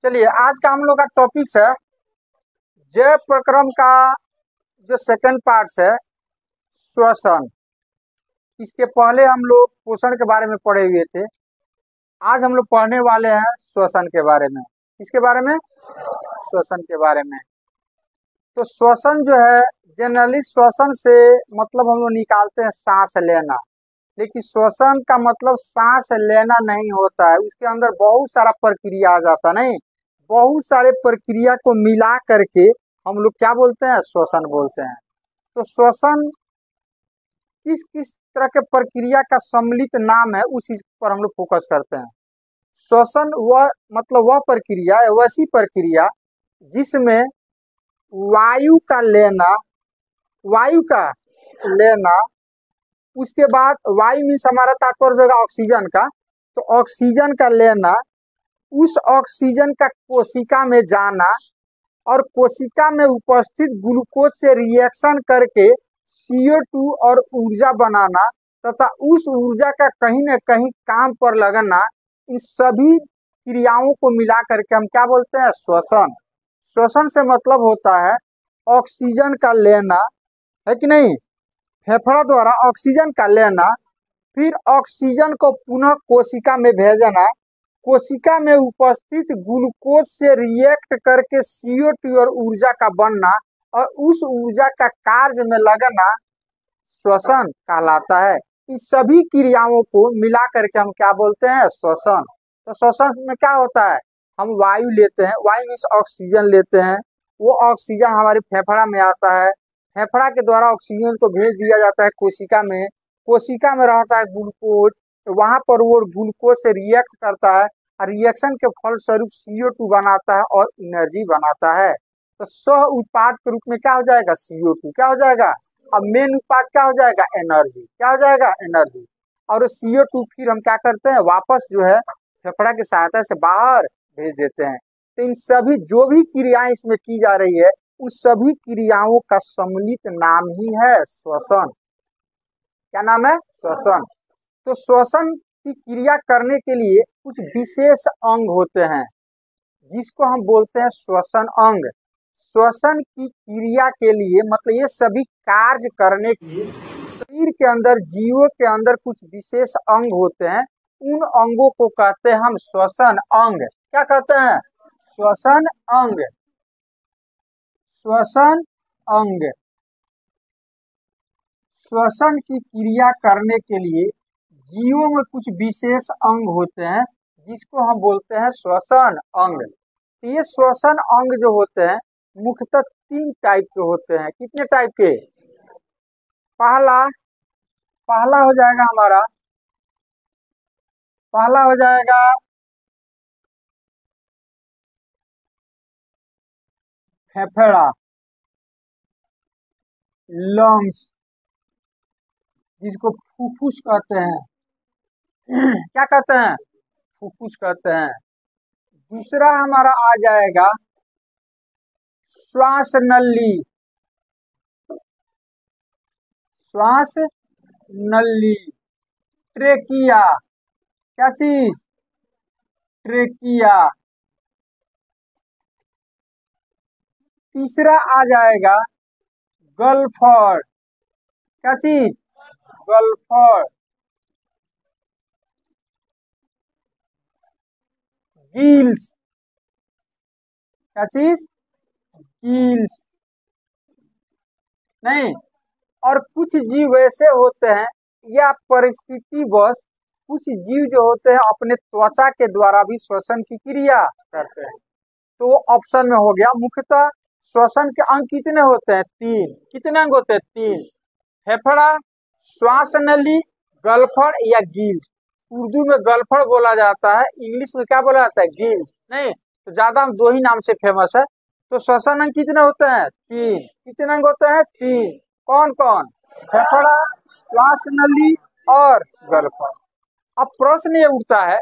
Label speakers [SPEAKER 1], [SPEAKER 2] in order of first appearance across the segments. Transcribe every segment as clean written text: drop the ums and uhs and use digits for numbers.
[SPEAKER 1] चलिए आज का हम लोग का टॉपिक्स है जय प्रक्रम का जो सेकंड पार्ट है श्वसन। इसके पहले हम लोग पोषण के बारे में पढ़े हुए थे। आज हम लोग पढ़ने वाले हैं श्वसन के बारे में। इसके बारे में श्वसन के बारे में। तो श्वसन जो है जनरली श्वसन से मतलब हम लोग निकालते हैं सांस लेना, लेकिन श्वसन का मतलब सांस लेना नहीं होता है। उसके अंदर बहुत सारा प्रक्रिया आ जाता नहीं, बहुत सारे प्रक्रिया को मिला करके हम लोग क्या बोलते हैं, श्वसन बोलते हैं। तो श्वसन किस किस तरह के प्रक्रिया का सम्मिलित नाम है, उस चीज पर हम लोग फोकस करते हैं। श्वसन वह मतलब वह प्रक्रिया है, वैसी प्रक्रिया जिसमें वायु का लेना, उसके बाद वायु मीन्स हमारा तात्पर्य होगा ऑक्सीजन का, तो ऑक्सीजन का लेना, उस ऑक्सीजन का कोशिका में जाना और कोशिका में उपस्थित ग्लूकोज से रिएक्शन करके CO2 और ऊर्जा बनाना तथा उस ऊर्जा का कहीं न कहीं काम पर लगना, इन सभी क्रियाओं को मिला करके हम क्या बोलते हैं, श्वसन। श्वसन से मतलब होता है ऑक्सीजन का लेना, है कि नहीं, फेफड़ा द्वारा ऑक्सीजन का लेना, फिर ऑक्सीजन को पुनः कोशिका में भेजना, कोशिका में उपस्थित ग्लूकोज से रिएक्ट करके CO2 और ऊर्जा का बनना और उस ऊर्जा का कार्य में लगना श्वसन कहलाता है। इन सभी क्रियाओं को मिला करके हम क्या बोलते हैं, श्वसन। तो श्वसन में क्या होता है, हम वायु लेते हैं, वायु मीन्स ऑक्सीजन लेते हैं, वो ऑक्सीजन हमारे फेफड़ा में आता है, फेफड़ा के द्वारा ऑक्सीजन को भेज दिया जाता है कोशिका में, कोशिका में रहता है ग्लूकोज, तो वहां पर वो ग्लूकोज से रिएक्ट करता है और रिएक्शन के फलस्वरूप CO2 बनाता है और एनर्जी बनाता है। तो सह उत्पाद के रूप में क्या हो जाएगा, CO2 क्या हो जाएगा, अब मेन उत्पाद क्या हो जाएगा, एनर्जी, क्या हो जाएगा, एनर्जी। और CO2 फिर हम क्या करते हैं, वापस जो है फेफड़ा की सहायता से बाहर भेज देते हैं। तो इन सभी जो भी क्रियाएं इसमें की जा रही है, उन सभी क्रियाओं का सम्मिलित नाम ही है श्वसन। क्या नाम है, श्वसन। तो श्वसन की क्रिया करने के लिए कुछ विशेष अंग होते हैं जिसको हम बोलते हैं श्वसन अंग। श्वसन की क्रिया के लिए मतलब ये सभी कार्य करने के लिए शरीर के अंदर, जीवों के अंदर कुछ विशेष अंग होते हैं, उन अंगों को कहते हैं हम श्वसन अंग। क्या कहते हैं, श्वसन अंग। श्वसन अंग। श्वसन की क्रिया करने के लिए जीवों में कुछ विशेष अंग होते हैं जिसको हम बोलते हैं श्वसन अंग। ये श्वसन अंग जो होते हैं मुख्यतः 3 टाइप के होते हैं। कितने टाइप के, पहला हो जाएगा हमारा, पहला हो जाएगा फेफड़ा, लंग्स जिसको फुफ्फुस कहते हैं क्या कहते हैं, फुफ्फुस कहते हैं। दूसरा हमारा आ जाएगा श्वास नली, श्वास नली, ट्रेकिया, क्या चीज, ट्रेकिया। तीसरा आ जाएगा गलफड़, क्या चीज, गलफड़। गिल्स, क्या चीज, गिल्स नहीं। और कुछ जीव ऐसे होते हैं या परिस्थिति बस कुछ जीव जो होते हैं अपने त्वचा के द्वारा भी श्वसन की क्रिया करते हैं। तो वो ऑप्शन में हो गया। मुख्यतः श्वसन के अंग कितने होते हैं, 3। कितने अंग होते हैं, 3। फेफड़ा, श्वास नली, गलफड़ या गिल्स। उर्दू में गलफड़ बोला जाता है, इंग्लिश में क्या बोला जाता है, गिल्स नहीं। तो ज्यादा 2 ही नाम से फेमस है। तो श्वसन अंग कितने होते हैं, 3। कितने अंग होते हैं, 3। कौन कौन, फेफड़ा, श्वास नली और गलफड़। अब प्रश्न ये उठता है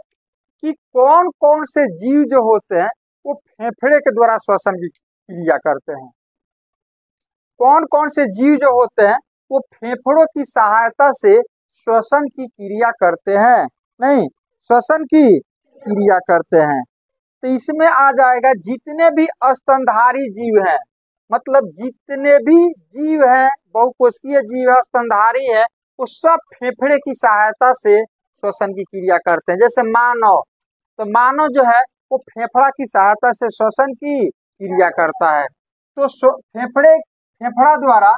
[SPEAKER 1] कि कौन कौन से जीव जो होते हैं वो फेफड़े के द्वारा श्वसन की क्रिया करते हैं, कौन कौन से जीव जो होते हैं वो फेफड़ों की सहायता से श्वसन की क्रिया करते हैं, नहीं, श्वसन की क्रिया करते हैं। तो इसमें आ जाएगा जितने भी स्तनधारी जीव हैं, मतलब जितने भी जीव हैं, बहुकोशिकीय जीव है, स्तनधारी है, वो सब फेफड़े की सहायता से श्वसन की क्रिया करते हैं। जैसे मानव, तो मानव जो है वो फेफड़ा की सहायता से श्वसन की क्रिया करता है। तो फेफड़ा द्वारा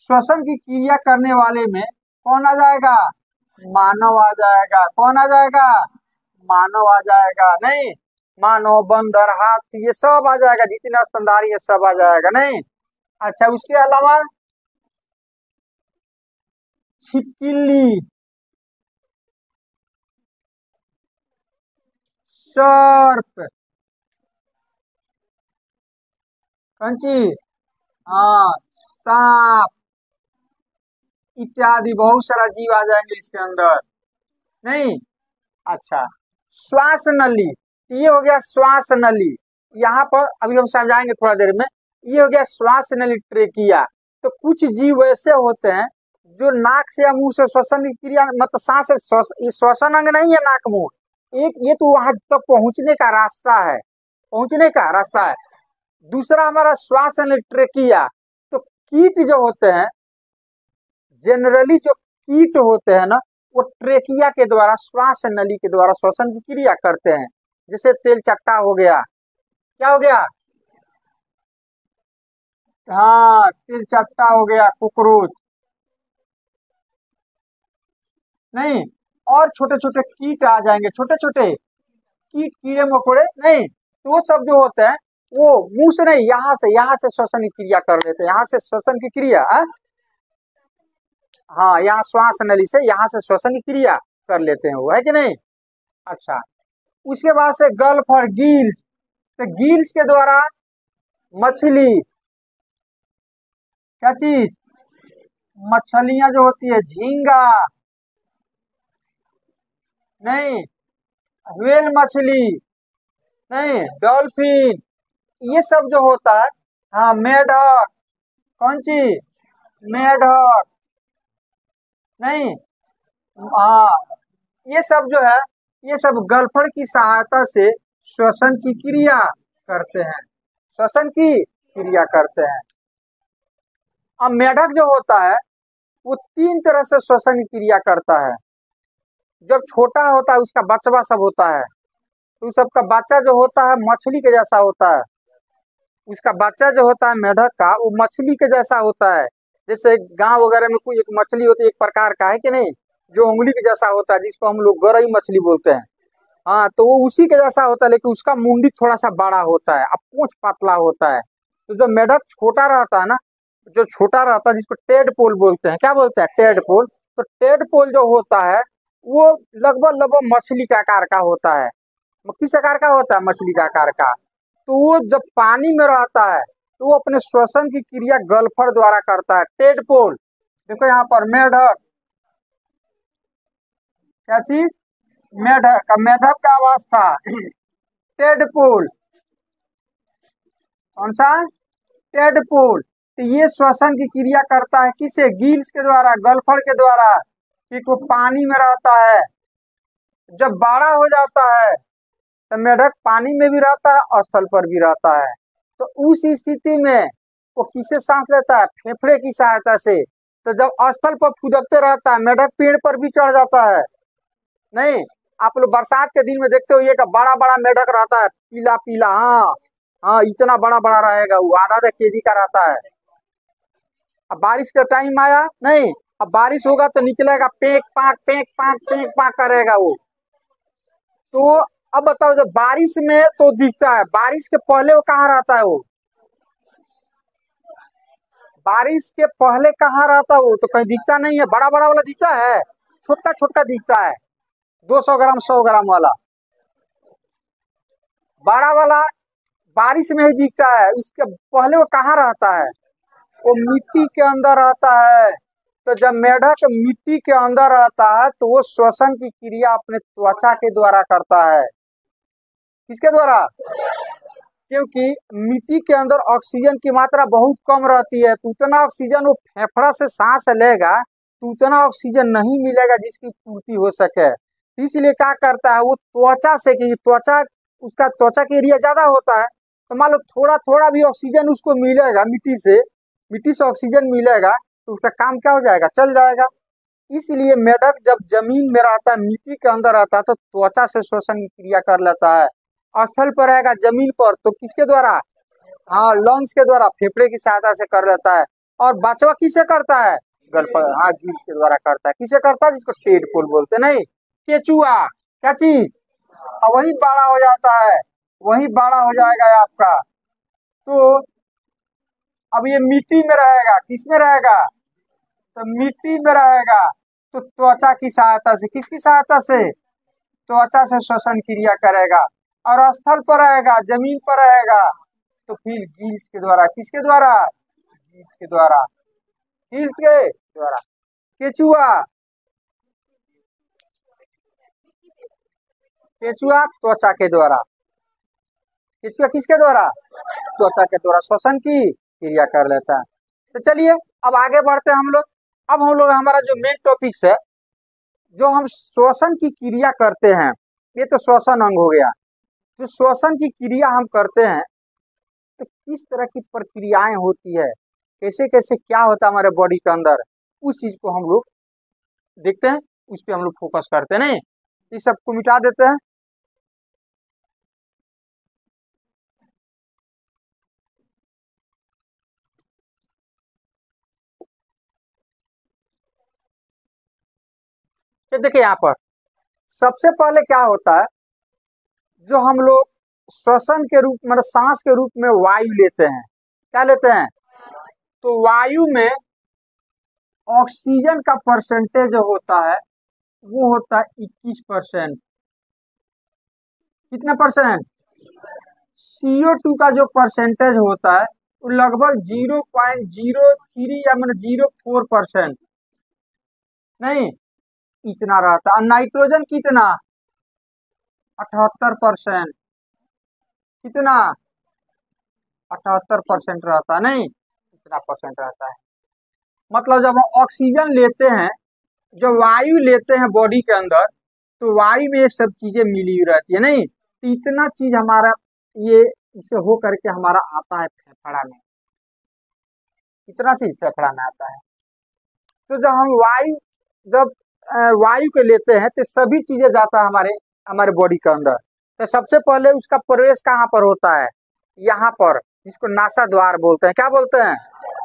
[SPEAKER 1] श्वसन की क्रिया करने वाले में कौन आ जाएगा? मानव आ जाएगा। कौन आ जाएगा? मानव आ जाएगा। नहीं, मानव, बंदर, हाथी, ये सब आ जाएगा, जितने स्तनधारी है सब आ जाएगा। नहीं, अच्छा, उसके अलावा छिपकली, सर्प, कंची, हाँ, सांप इत्यादि बहुत सारा जीव आ जाएंगे इसके अंदर। नहीं, अच्छा, श्वास नली, ये हो गया श्वास नली। यहाँ पर अभी हम समझाएंगे थोड़ा देर में। ये हो गया श्वास नली, ट्रेकिया। तो कुछ जीव ऐसे होते हैं जो नाक से या मुंह से श्वसन की क्रिया, मतलब सांस से, श्वसन अंग नहीं है नाक मुंह, एक ये तो वहां तक पहुंचने का रास्ता है, पहुंचने का रास्ता है। दूसरा हमारा श्वास नली, ट्रेकिया। तो कीट जो होते हैं, जनरली जो कीट होते हैं ना, वो ट्रेकिया के द्वारा, श्वास नली के द्वारा श्वसन की क्रिया करते हैं। जैसे तेल चट्टा हो गया, क्या हो गया? हाँ, तेल चट्टा हो गया, कुकरोच, नहीं, और छोटे छोटे कीट आ जाएंगे, छोटे छोटे कीट, कीड़े मकोड़े, नहीं, तो वो सब जो होते हैं वो मुंह से नहीं, यहाँ से श्वसन की क्रिया कर लेते हैं, यहाँ से श्वसन की क्रिया, हाँ, यहाँ श्वास नली से यहाँ से श्वसन की क्रिया कर लेते हैं, वो है कि नहीं? अच्छा, उसके बाद से गल्फ और गिल्स, तो गिल्स के द्वारा मछली, क्या चीज? मछलियां जो होती है, झींगा, नहीं, व्हेल मछली, नहीं, डॉल्फिन, ये सब जो होता है, हाँ, मेढक, कौन चीज? मेढक, नहीं, हाँ, ये सब जो है, ये सब गल्फर की सहायता से श्वसन की क्रिया करते हैं, श्वसन की क्रिया करते हैं। अब मेढक जो होता है वो 3 तरह से श्वसन की क्रिया करता है। जब छोटा होता है उसका बचवा सब होता है, तो उस सबका बच्चा जो होता है मछली के जैसा होता है। उसका बच्चा जो होता है मेढक का, वो मछली के जैसा होता है। जैसे गांव वगैरह में कोई एक मछली होती है, एक प्रकार का, है कि नहीं, जो उंगली के जैसा होता है, जिसको हम लोग गरई मछली बोलते हैं। हाँ, तो वो उसी के जैसा होता है, लेकिन उसका मुंडी थोड़ा सा बड़ा होता है, अब पूंछ पतला होता है। तो जब मेढक छोटा रहता है ना, जो छोटा रहता है, जिसको टेडपोल बोलते हैं, क्या बोलते हैं? टेडपोल। तो टेडपोल जो होता है वो लगभग लगभग मछली के आकार का होता है। किस आकार का होता है? मछली के आकार का। तो वो जब पानी में रहता है तो वो अपने श्वसन की क्रिया गल्फर द्वारा करता है, टेडपोल। देखो यहाँ पर मेढक, क्या चीज? मेढक, मेढक का अवस्था टेडपोल, कौन सा? टेडपोल। तो ये श्वसन की क्रिया करता है किसे? गिल्स के द्वारा, गल्फर के द्वारा, कि वो पानी में रहता है। जब बड़ा हो जाता है तो मेढक पानी में भी रहता है और स्थल पर भी रहता है। तो उस स्थिति में वो किसे सांस लेता है? फेफड़े की सहायता से। तो जब स्थल पर फुदकते रहता है, मेढक पेड़ पर भी चढ़ जाता है। नहीं, आप लोग बरसात के दिन में देखते हो, ये का बड़ा बड़ा मेढक रहता है, पीला पीला, हाँ हाँ, इतना बड़ा बड़ा रहेगा, वो आधा आधा केजी का रहता है। अब बारिश का टाइम आया, नहीं, अब बारिश होगा तो निकलेगा, पेक पाक पेक पाक पेक पाक करेगा वो। तो अब बताओ, जब बारिश में तो दिखता है, बारिश के पहले वो कहाँ रहता है? वो बारिश के पहले कहाँ रहता है? वो तो कहीं दिखता नहीं है। बड़ा बड़ा वाला दिखता है, छोटा छोटा दिखता है, 200 ग्राम 100 ग्राम वाला। बड़ा वाला बारिश में ही दिखता है, उसके पहले वो कहाँ रहता है? वो मिट्टी के अंदर रहता है। तो जब मेढक मिट्टी के अंदर रहता है तो वो श्वसन की क्रिया अपने त्वचा के द्वारा करता है। किसके द्वारा? क्योंकि मिट्टी के अंदर ऑक्सीजन की मात्रा बहुत कम रहती है, तो उतना ऑक्सीजन वो फेफड़ा से सांस लेगा तो उतना ऑक्सीजन नहीं मिलेगा जिसकी पूर्ति हो सके। इसलिए क्या करता है वो त्वचा से, कि त्वचा उसका त्वचा का एरिया ज्यादा होता है, तो मान लो थोड़ा थोड़ा भी ऑक्सीजन उसको मिलेगा मिट्टी से ऑक्सीजन मिलेगा तो उसका काम क्या हो जाएगा, चल जाएगा। इसलिए मेढक जब जमीन में रहता है, मिट्टी के अंदर रहता है, तो त्वचा से श्वसन क्रिया कर लेता है। स्थल पर रहेगा जमीन पर तो किसके द्वारा, हाँ लंग्स के द्वारा, फेफड़े की सहायता से कर लेता है। और बचवा किसे करता है, गल पर, हाँ गिल्स के द्वारा करता है। किसे करता है, जिसको टेडपोल बोलते नहीं, केचुआ, क्या चीज, वही बड़ा हो जाता है, वही बड़ा हो जाएगा आपका। तो अब ये मिट्टी में रहेगा, किस में रहेगा, तो मिट्टी में रहेगा, तो त्वचा की सहायता से, किसकी सहायता से, त्वचा से श्वसन क्रिया करेगा। और स्थल पर रहेगा, जमीन पर रहेगा, तो फिर गिल्स के द्वारा, किसके द्वारा, गिल्स के द्वारा, गिल्स के द्वारा। केचुआ, केचुआ त्वचा के द्वारा, केचुआ किसके द्वारा, त्वचा के द्वारा श्वसन की क्रिया कर लेता है। तो चलिए अब आगे बढ़ते हैं हम लोग। अब हम लोग हमारा जो मेन टॉपिक्स है, जो हम श्वसन की क्रिया करते हैं, ये तो श्वसन अंग हो गया। जो श्वसन की क्रिया हम करते हैं तो किस तरह की प्रक्रियाएं होती है, कैसे कैसे क्या होता है हमारे बॉडी के अंदर, उस चीज को हम लोग देखते हैं, उस पर हम लोग फोकस करते हैं। नहीं, इस सबको मिटा देते हैं। तो देखिए यहाँ पर सबसे पहले क्या होता है, जो हम लोग श्वसन के रूप मतलब सांस के रूप में वायु लेते हैं, क्या लेते हैं, तो वायु में ऑक्सीजन का परसेंटेज होता है, वो होता है 21%। कितना परसेंट, CO2 का जो परसेंटेज होता है वो लगभग 0.03 या मतलब 0.4%, नहीं इतना रहता है। नाइट्रोजन कितना, 78%, कितना 78% रहता है, नहीं इतना परसेंट रहता है। मतलब जब हम ऑक्सीजन लेते हैं, जब वायु लेते हैं बॉडी के अंदर, तो वायु में ये सब चीजें मिली हुई रहती है, नहीं तो इतना चीज हमारा ये इसे हो करके हमारा आता है फेफड़ा में, इतना चीज फेफड़ा में आता है। तो जब हम जब वायु के लेते हैं तो सभी चीजें जाता है हमारे हमारे बॉडी के अंदर। तो सबसे पहले उसका प्रवेश कहाँ पर होता है, यहाँ पर, जिसको नासा द्वार बोलते हैं। क्या बोलते हैं,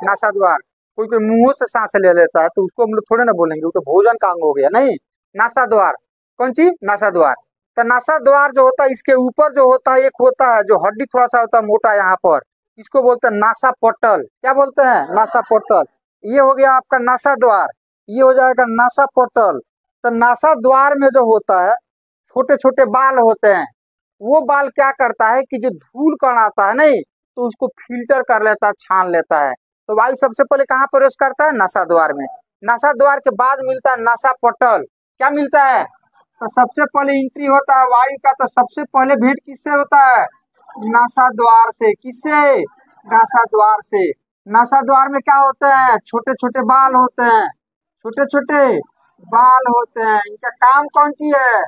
[SPEAKER 1] नासा द्वार। कोई कोई मुंह से सांस ले लेता है तो उसको हम लोग थोड़े ना बोलेंगे, वो तो भोजन का अंग हो गया, नहीं नासा द्वार। कौन चीज, नासा द्वार। तो नासा द्वार जो होता है, इसके ऊपर जो होता है एक होता है जो हड्डी थोड़ा सा होता है मोटा यहाँ पर, इसको बोलते हैं नासा पटल। क्या बोलते हैं, नासा पटल। ये हो गया आपका नासा द्वार, ये हो जाएगा नासा पटल। तो नासा द्वार में जो होता है छोटे छोटे बाल होते हैं, वो बाल क्या करता है कि जो धूल कण आता है, नहीं तो उसको फिल्टर कर लेता है, छान लेता है। तो वायु सबसे पहले कहाँ प्रवेश करता है, नासा द्वार में। नासा द्वार के बाद मिलता है नासा पटल। क्या मिलता है, तो सबसे पहले एंट्री होता है वायु का, तो सबसे पहले भेंट किससे होता है, नासा द्वार से। किससे, नासा द्वार से। नासा द्वार में क्या होते हैं, छोटे छोटे बाल होते हैं, छोटे छोटे बाल होते हैं। इनका काम कौन सी है,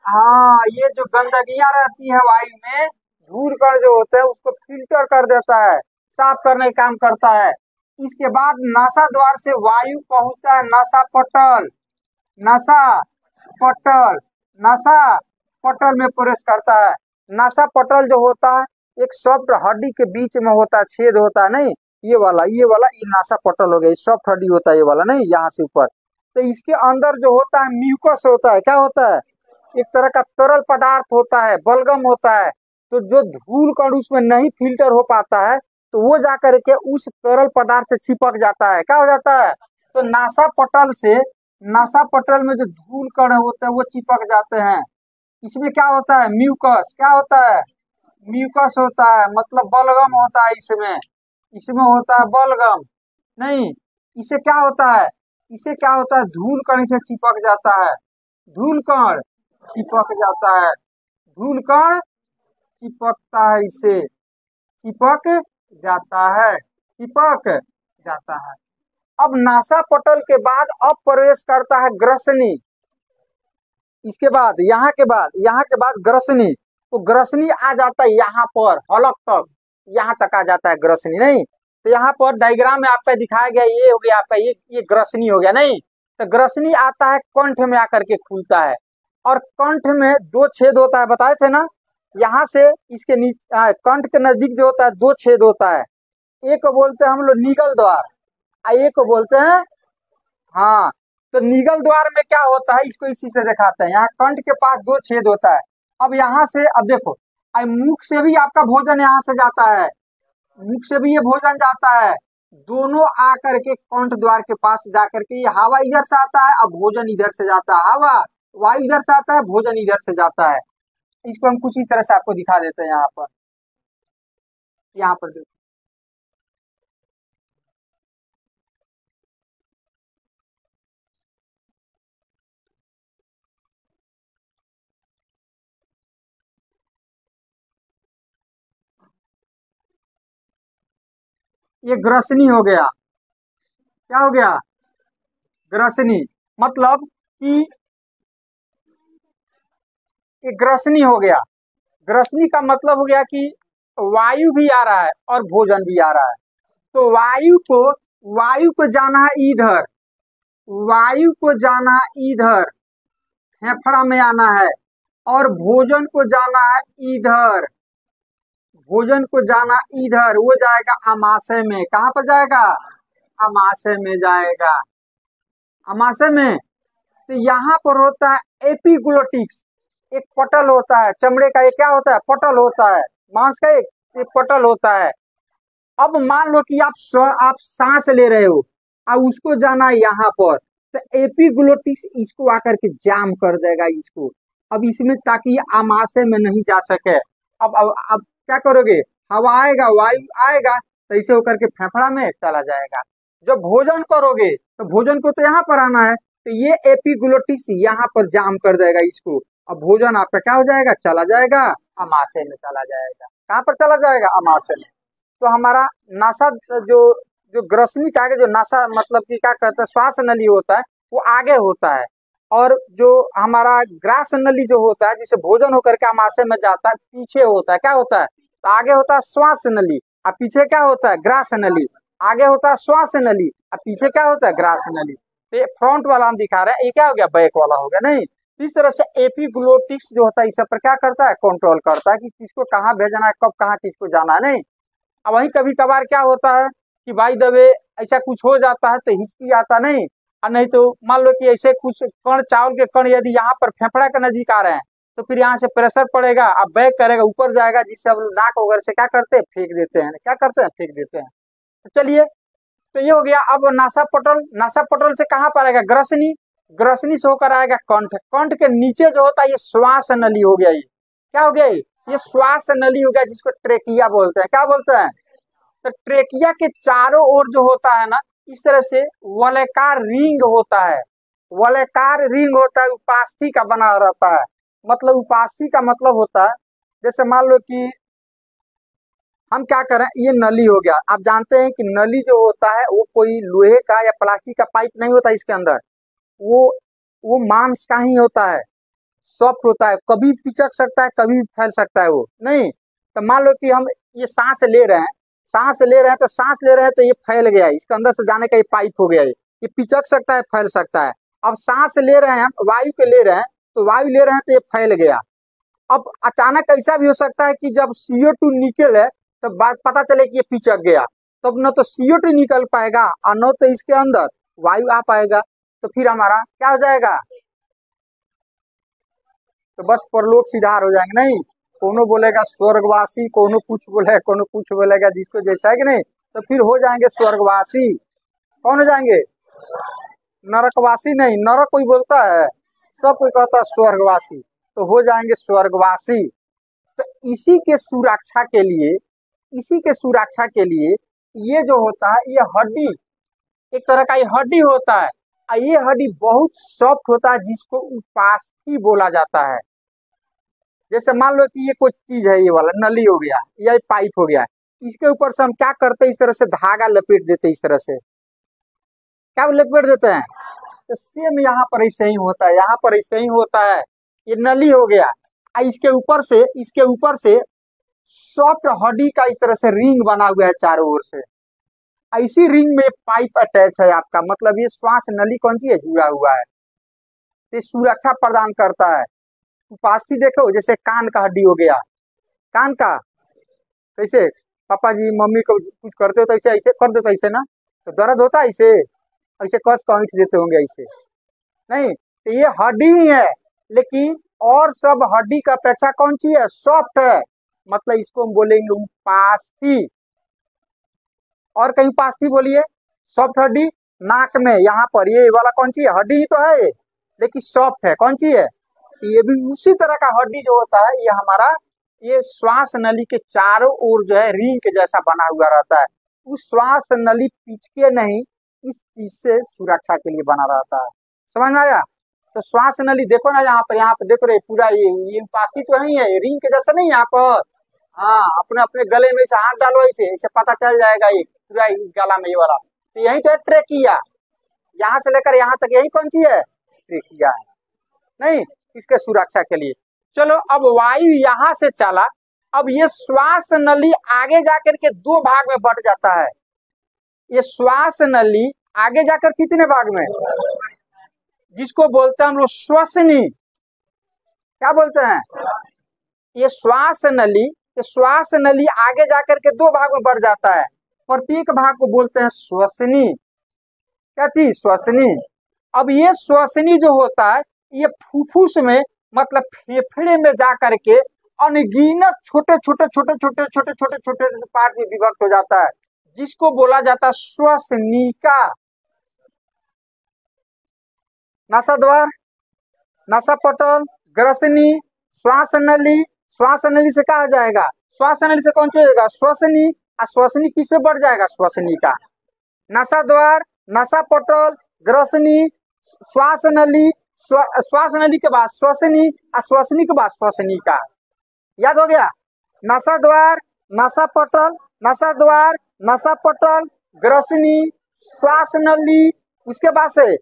[SPEAKER 1] हाँ ये जो गंदगियां रहती है वायु में, धूल कण जो होते हैं उसको फिल्टर कर देता है, साफ करने का काम करता है। इसके बाद नासा द्वार से वायु पहुंचता है नासा पटल, नासा पटल, नासा पटल में प्रवेश करता है। नासा पटल जो होता है एक सॉफ्ट हड्डी के बीच में होता है, छेद होता है, नहीं ये नासा पटल हो गया, सॉफ्ट हड्डी होता है ये वाला, नहीं यहाँ से ऊपर। तो इसके अंदर जो होता है म्यूकस होता है, क्या होता है, एक तरह का तरल पदार्थ होता है, बलगम होता है। तो जो धूल कण उसमें नहीं फिल्टर हो पाता है, तो वो जाकर के उस तरल पदार्थ से चिपक जाता है, क्या हो जाता है, तो नासा पटल से, नासा पटल में जो धूल कण होते हैं वो चिपक जाते हैं। इसमें क्या होता है, म्यूकस, क्या होता है, म्यूकस होता है, मतलब बलगम होता है इसमें, इसमें होता है बलगम, नहीं इसे क्या होता है, इसे क्या होता है, धूल कण से चिपक जाता है, धूल कण चिपक जाता है, धूल कण चिपकता है, इसे चिपक जाता है, चिपक जाता है। अब नासा पटल के बाद अब प्रवेश करता है ग्रसनी। इसके बाद यहाँ के बाद ग्रसनी, तो ग्रसनी आ जाता है यहाँ पर हलक तक, यहाँ तक आ जाता है ग्रसनी, नहीं तो यहाँ पर डायग्राम में आपका दिखाया गया, ये हो गया आपका ये ग्रसनी हो गया, नहीं तो ग्रसनी आता है कंठ में आकर के खुलता है, और कंठ में दो छेद होता है, बताए थे ना, यहाँ से इसके नीचे कंठ के नजदीक जो होता है दो छेद होता है, एक को बोलते हैं हम लोग निगल द्वार, एक को बोलते हैं, हाँ तो निगल द्वार में क्या होता है, इसको इसी से दिखाते हैं, यहाँ कंठ के पास दो छेद होता है। अब यहाँ से, अब देखो मुख से भी आपका भोजन यहाँ से जाता है, मुख से भी ये भोजन जाता है, दोनों आकर के कंठ द्वार के पास जाकर के, ये हवा इधर से आता है, अब भोजन इधर से जाता है, हवा वायु इधर से आता है, भोजन इधर से जाता है। इसको हम कुछ इस तरह से आपको दिखा देते हैं, यहाँ पर देखो, ये ग्रसनी हो गया, क्या हो गया, ग्रसनी, मतलब कि ये ग्रसनी हो गया, ग्रसनी का मतलब हो गया कि वायु भी आ रहा है और भोजन भी आ रहा है, तो वायु को जाना है इधर, वायु को जाना इधर, फेफड़ा में आना है, और भोजन को जाना है इधर, भोजन को जाना इधर, वो जाएगा अमाशय में, कहाँ पर जाएगा, अमाशय में जाएगा, अमाशय में। तो यहाँ पर होता है एपिग्लोटिक्स, एक पटल होता है चमड़े का, ये क्या होता है, पटल होता है, मांस का एक पटल होता है। अब मान लो कि आप सांस ले रहे हो, अब उसको जाना है यहाँ पर, तो एपिग्लोटिक्स इसको आकर के जाम कर देगा इसको, अब इसमें, ताकि आमाशय में नहीं जा सके। अब क्या करोगे, हवा आएगा, वायु आएगा, तो इसे होकर के फेफड़ा में चला जाएगा। जब भोजन करोगे तो भोजन को तो यहाँ पर आना है, तो ये एपिग्लोटिक्स यहाँ पर जाम कर देगा इसको, अब भोजन आपका क्या हो जाएगा, चला जाएगा, अमाशय में चला जाएगा। कहाँ पर चला जाएगा, अमाशय में। तो हमारा नासा जो जो ग्रसनी का आगे जो नासा मतलब कि क्या कहते हैं, श्वास नली होता है, वो आगे होता है, और जो हमारा ग्रास नली जो होता है, जिसे भोजन होकर के अमाशय में जाता है, पीछे होता है, क्या होता है, तो आगे होता है श्वास नली, और पीछे क्या होता है, ग्रास नली, आगे होता है श्वास नली, और पीछे क्या होता है, ग्रास नली। तो फ्रंट वाला हम दिखा रहे हैं, ये क्या हो गया, बैक वाला हो गया, नहीं। इस तरह से एपिग्लोटिक्स जो होता है इस पर क्या करता है, कंट्रोल करता है कि किसको कहाँ भेजना है, कब कहाँ किसको जाना है, नहीं। अब वही कभी कभार क्या होता है कि भाई दबे ऐसा कुछ हो जाता है तो हिचकी आता, नहीं, और नहीं तो मान लो कि ऐसे कुछ कण, चावल के कण यदि यहाँ पर फेफड़ा के नजदीक आ रहे हैं, तो फिर यहाँ से प्रेशर पड़ेगा, अब बैक करेगा, ऊपर जाएगा, जिससे अब नाक वगैरह से क्या करते हैं, फेंक देते हैं, क्या करते हैं, फेंक देते हैं। तो चलिए, तो ये हो गया। अब नासा पटल से कहाँ पर आएगा, ग्रसनी, ग्रसनी से होकर आएगा कंठ, कंठ के नीचे जो होता है ये श्वास नली हो गया, ये क्या हो गया, ये श्वास नली हो गया, जिसको ट्रेकिया बोलते हैं, क्या बोलते हैं। तो ट्रेकिया के चारों ओर जो होता है ना, इस तरह से वलयकार रिंग होता है, वलयकार रिंग होता है, उपास्थि का बना रहता है, मतलब उपास्थि का मतलब होता है, जैसे मान लो कि हम क्या करें, ये नली हो गया, आप जानते हैं कि नली जो होता है वो कोई लोहे का या प्लास्टिक का पाइप नहीं होता, इसके अंदर वो वो मांस का ही होता है, सॉफ्ट होता है, कभी पिचक सकता है, कभी भी फैल सकता है वो, नहीं। तो मान लो कि हम ये सांस ले रहे हैं, सांस ले रहे हैं, तो सांस ले रहे हैं तो ये फैल गया है, इसके अंदर से जाने का ये पाइप हो गया है, ये पिचक सकता है, फैल सकता है। अब सांस ले रहे हैं, वायु के ले रहे हैं, तो वायु ले रहे हैं तो ये फैल गया। अब अचानक ऐसा भी हो सकता है कि जब CO2 निकले तो बात पता चले कि ये पिचक गया, तब न तो CO2 निकल पाएगा और न तो इसके अंदर वायु आ पाएगा, तो फिर हमारा क्या हो जाएगा, तो बस परलोक सिधार हो जाएंगे, नहीं। कोनो बोलेगा स्वर्गवासी, कोनो कुछ बोलेगा, कोनो कुछ बोलेगा, जिसको जैसा है कि नहीं, तो फिर हो जाएंगे स्वर्गवासी। कौन हो जाएंगे, नरकवासी नहीं, नरक कोई बोलता है, सब कोई कहता है स्वर्गवासी, तो हो जाएंगे स्वर्गवासी। तो इसी के सुरक्षा के लिए, इसी के सुरक्षा के लिए ये जो होता है, ये हड्डी, एक तरह का ये हड्डी होता है, और ये हड्डी बहुत सॉफ्ट होता है, जिसको उपास्थि बोला जाता है। जैसे मान लो कि ये कोई चीज है, ये वाला नली हो गया, या पाइप हो गया, इसके ऊपर से हम क्या करते हैं, इस तरह से धागा लपेट देते हैं, इस तरह से क्या लपेट देते हैं। तो सेम यहाँ पर ऐसे ही होता है, यहाँ पर ऐसे ही होता है, ये नली हो गया। इसके ऊपर से सॉफ्ट हड्डी का इस तरह से रिंग बना हुआ है चारों ओर से। इसी रिंग में पाइप अटैच है आपका, मतलब ये श्वास नली कौन सी है, जुड़ा हुआ है। ये सुरक्षा प्रदान करता है। उपास्थि देखो, जैसे कान का हड्डी हो गया, कान का कैसे पापा जी मम्मी को कुछ करते हो तो ऐसे ऐसे कर दो, तो ऐसे ना, तो दर्द होता है ऐसे, ऐसे कस कौट देते होंगे ऐसे, नहीं, तो ये हड्डी ही है। लेकिन और सब हड्डी का अपेक्षा कौन सी है, सॉफ्ट है, मतलब इसको हम बोलेंगे उपास्थि। और कहीं उपास्थि बोलिए, सॉफ्ट हड्डी नाक में, यहाँ पर ये वाला कौन सी है, हड्डी ही तो है लेकिन सॉफ्ट है, कौन सी है, ये भी उसी तरह का हड्डी जो होता है, ये हमारा ये श्वास नली के चारों ओर जो है रिंग के जैसा बना हुआ रहता है। उस श्वास नली पिचके नहीं, इस चीज से सुरक्षा के लिए बना रहता है। समझ में आया? तो श्वास नली देखो ना, यहाँ पर देखो रे, पूरा ये उपास्थि तो नहीं है, रिंग के जैसा नहीं यहाँ पर। हाँ, अपने अपने गले में से हाथ डालो, ऐसे ऐसे पता चल जाएगा ये पूरा गला में ये वाला, तो यही तो है ट्रेकिया, यहाँ से लेकर यहाँ तक यही कौन सी है, ट्रेकिया है, नहीं, इसके सुरक्षा के लिए। चलो अब वायु यहाँ से चला, अब ये श्वास नली आगे जाकर के दो भाग में बट जाता है। ये श्वास नली आगे जाकर कितने भाग में, जिसको बोलते हैं हम लोग श्वसनी, क्या बोलते हैं, ये श्वास नली आगे जाकर के दो भाग में बढ़ जाता है। प्रत्येक भाग को बोलते हैं श्वसनी। क्या चीज, श्वसनी। अब ये श्वसनी जो होता है, ये फुफ्फुस में मतलब फेफड़े में जाकर के अनगिनत छोटे छोटे छोटे छोटे छोटे छोटे छोटे पार्ट में विभक्त हो जाता है, जिसको बोला जाता है श्वसनिका। नासाद्वार, नासापटल, ग्रसनी, श्वास नली से कहा जाएगा, श्वास नली से कौन सी होगा, श्वसनी, और श्वसनी किस पे बढ़ जाएगा, श्वसनी का। नासाद्वार, नासापटल, ग्रसनी, श्वास नली के बाद श्वसनी, और श्वसनी के बाद श्वसनी का। याद हो गया, नासाद्वार, नासापटल, ग्रसनी, श्वास नली, उसके बाद से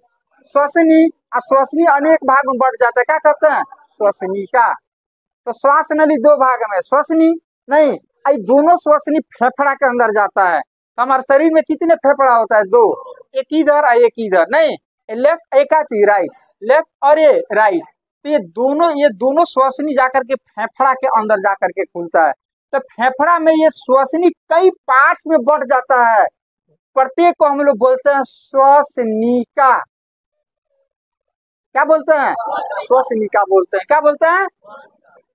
[SPEAKER 1] श्वसनी, और श्वसनी अनेक भाग में बढ़ जाता है, क्या कहते हैं, श्वसनी का। तो श्वास नली दो भाग में, श्वसनी नहीं, दोनों श्वसनी फेफड़ा के अंदर जाता है। तो हमारे शरीर में कितने फेफड़ा होता है, दो, एक इधर और एक इधर, नहीं, लेफ्ट एक राइट, लेफ्ट और ये राइट। तो ये दोनों श्वसनी जाकर के फेफड़ा के अंदर जाकर के खुलता है। तो फेफड़ा में ये श्वसनी कई पार्ट्स में बढ़ जाता है, प्रत्येक को हम लोग बोलते हैं श्वसनिका। क्या बोलते हैं, श्वसनिका बोलते हैं, क्या बोलते हैं।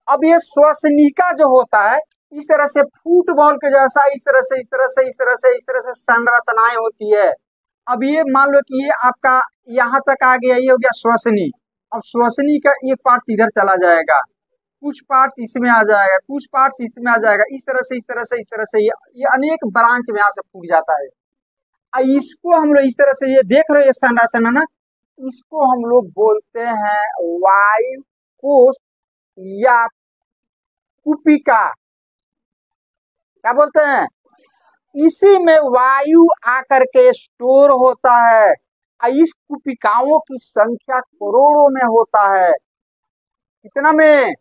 [SPEAKER 1] अब ये श्वसनिका जो होता है, इस तरह से फुटबॉल के जैसा इस तरह से संरचनाएं होती है। अब ये मान लो कि ये आपका यहाँ तक आ गया, ये हो गया श्वसनी। अब श्वसनी का एक पार्ट इधर चला जाएगा, कुछ पार्ट इसमें आ जाएगा, कुछ पार्ट इसमें आ जाएगा, इस तरह से ये अनेक ब्रांच में यहाँ से फूट जाता है। इसको हम लोग इस तरह से ये देख रहे हो, ये संरचना ना, इसको हम लोग बोलते हैं वायु कोश या कुपिका। क्या बोलते हैं, इसी में वायु आकर के स्टोर होता है। इस कुपिकाओं की संख्या करोड़ों में होता है। कितना में,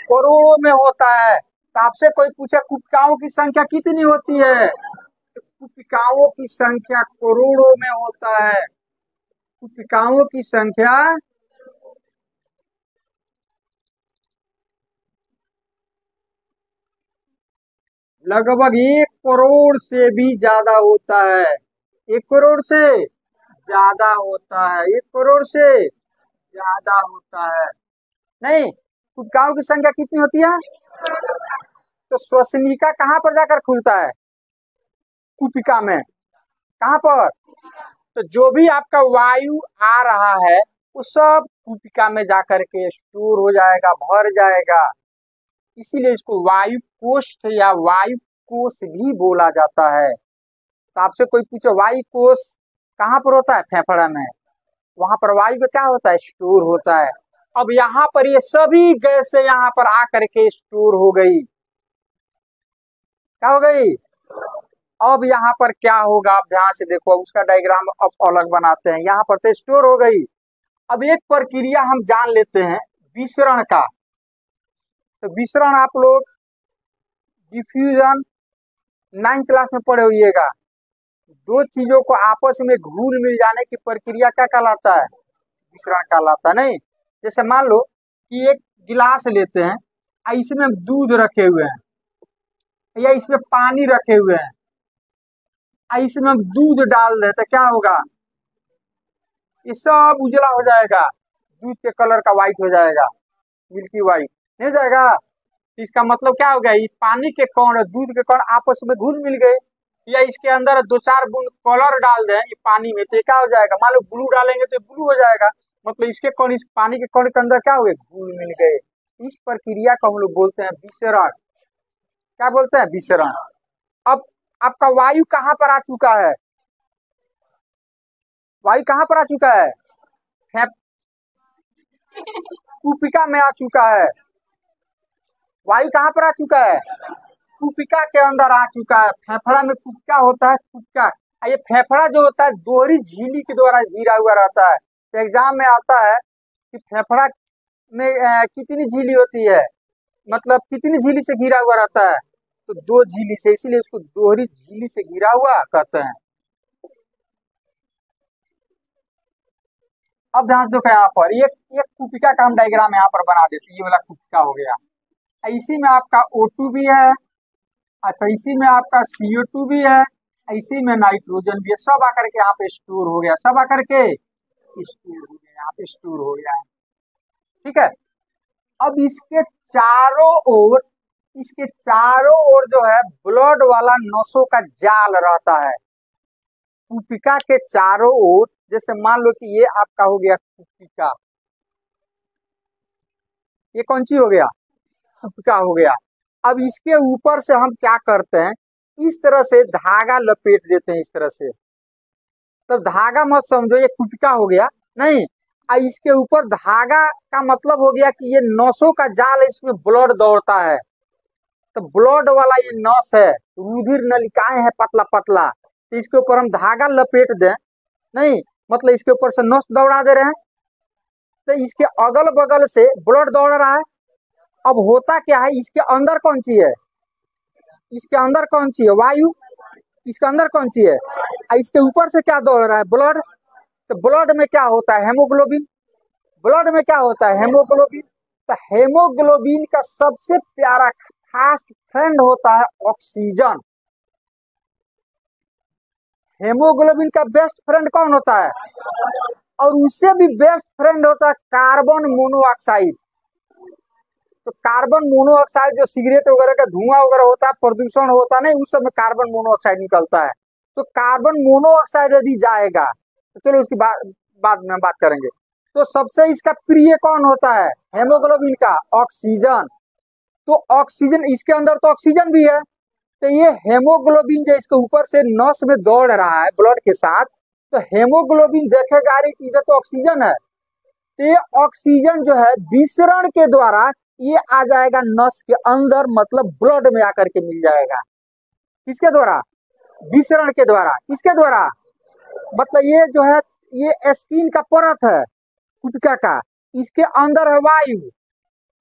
[SPEAKER 1] करोड़ों में होता है। तो आपसे कोई पूछे कुपिकाओं की संख्या कितनी होती है, तो कुपिकाओं की संख्या करोड़ों में होता है। कुपिकाओं की संख्या लगभग 1 करोड़ से भी ज्यादा होता है। 1 करोड़ से ज्यादा होता है, 1 करोड़ से ज्यादा होता है। नहीं, कुपिकाओं की संख्या कितनी होती है, तो श्वसनिका कहाँ पर जाकर खुलता है, कुपिका में। कहाँ पर, तो जो भी आपका वायु आ रहा है वो सब कुपिका में जाकर के स्टोर हो जाएगा, भर जाएगा। इसीलिए इसको वायु कोष्ठ या वायु कोश भी बोला जाता है। तो आपसे कोई पूछे वायु कोश कहाँ पर होता है, फेफड़ा में, वहां पर वायु का क्या होता है, स्टोर होता है। अब यहाँ पर ये सभी गैसें यहाँ पर आकर के स्टोर हो गई। क्या हो गई, अब यहाँ पर क्या होगा, आप ध्यान से देखो, उसका डायग्राम अब अलग बनाते हैं। यहाँ पर तो स्टोर हो गई। अब एक प्रक्रिया हम जान लेते हैं, विसरण का। तो विसरण आप लोग डिफ्यूजन 9th क्लास में पढ़े होइएगा। दो चीजों को आपस में घुल मिल जाने की प्रक्रिया क्या कहलाता है? विसरण कहलाता है। नहीं, जैसे मान लो कि एक गिलास लेते हैं, इसमें हम दूध रखे हुए हैं या इसमें पानी रखे हुए हैं, इसमें हम दूध डाल दें तो क्या होगा? ये सब उजला हो जाएगा, दूध के कलर का व्हाइट हो जाएगा, मिल्की व्हाइट नहीं हो जाएगा। इसका मतलब क्या हो गया? ये पानी के कण और दूध के कण आपस में घुल मिल गए, या इसके अंदर 2-4 बूंद कलर डाल दें ये पानी में तो क्या हो जाएगा? मान लो ब्लू डालेंगे तो ब्लू हो जाएगा, मतलब इसके कण इस पानी के कण के अंदर क्या हुए? घुल मिल गए। इस प्रक्रिया को हम लोग बोलते हैं विसरण। क्या बोलते हैं? विसरण। अब आपका वायु कहाँ पर आ चुका है? वायु कहाँ पर आ चुका है? कुपिका में आ चुका है। वायु कहाँ पर आ चुका है? कुपिका के अंदर आ चुका है। फेफड़ा में कुपिका होता है, कुपिका। ये फेफड़ा जो होता है दोहरी झिल्ली के द्वारा घिरा हुआ रहता है। तो एग्जाम में आता है कि फेफड़ा में कितनी झिल्ली होती है, मतलब कितनी झिल्ली से घिरा हुआ रहता है? तो 2 झिल्ली से, इसीलिए उसको दोहरी झिल्ली से घिरा हुआ कहते हैं। अब ध्यान दो यहाँ पर एक कुपिका का हम डायग्राम यहाँ पर बना देते हैं। ये वाला कुपिका हो गया, इसी में आपका O2 भी है, अच्छा इसी में आपका CO2 भी है, इसी में नाइट्रोजन भी है। सब आकर के यहाँ पे स्टोर हो गया, सब आकर के स्टोर हो गया, यहाँ पे स्टोर हो गया है। ठीक है। अब इसके चारों ओर जो है ब्लड वाला नसों का जाल रहता है। कुपिका के चारों ओर, जैसे मान लो कि ये आपका हो गया कुपिका, ये कौन सी हो गया? कुपिका हो गया। अब इसके ऊपर से हम क्या करते हैं? इस तरह से धागा लपेट देते हैं, इस तरह से। तब धागा मत समझो ये कुपिका हो गया, नहीं। इसके ऊपर धागा का मतलब हो गया कि ये नसों का जाल है, इसमें ब्लड दौड़ता है। तो ब्लड वाला ये नस है, रुधिर नलिकाएं है पतला पतला, तो इसके ऊपर हम धागा लपेट दें, नहीं मतलब इसके ऊपर से नस दौड़ा दे रहे हैं, तो इसके अगल बगल से ब्लड दौड़ रहा है। अब होता क्या है? इसके अंदर कौन सी है? इसके अंदर कौन सी है? वायु। इसके अंदर कौन सी है? इसके ऊपर से क्या दौड़ रहा है? ब्लड। तो ब्लड में क्या होता है? हेमोग्लोबिन। ब्लड में क्या होता है? हेमोग्लोबिन। तो हेमोग्लोबिन का सबसे प्यारा फास्ट फ्रेंड होता है ऑक्सीजन। हेमोग्लोबिन का बेस्ट फ्रेंड कौन होता है? और उससे भी बेस्ट फ्रेंड होता है कार्बन मोनोऑक्साइड। तो कार्बन मोनोऑक्साइड जो सिगरेट वगैरह का धुआं वगैरह होता है, प्रदूषण होता है, नहीं उस समय कार्बन मोनोऑक्साइड निकलता है। तो कार्बन मोनोऑक्साइड यदि जाएगा तो चलो उसकी बाद में बात करेंगे। तो सबसे इसका प्रिय कौन होता है? हेमोग्लोबिन का ऑक्सीजन। तो ऑक्सीजन, इसके अंदर तो ऑक्सीजन भी है, तो ये हेमोग्लोबिन जो इसके ऊपर से नस में दौड़ रहा है ब्लड के साथ, तो हेमोग्लोबिन देखेगा अरे इधर तो ऑक्सीजन है, तो ये ऑक्सीजन जो है विसरण के द्वारा ये आ जाएगा नस के अंदर, मतलब ब्लड में आकर के मिल जाएगा। किसके द्वारा? विसरण के द्वारा। किसके द्वारा? मतलब ये जो है ये स्किन का परत है कुपिका का, इसके अंदर है वायु।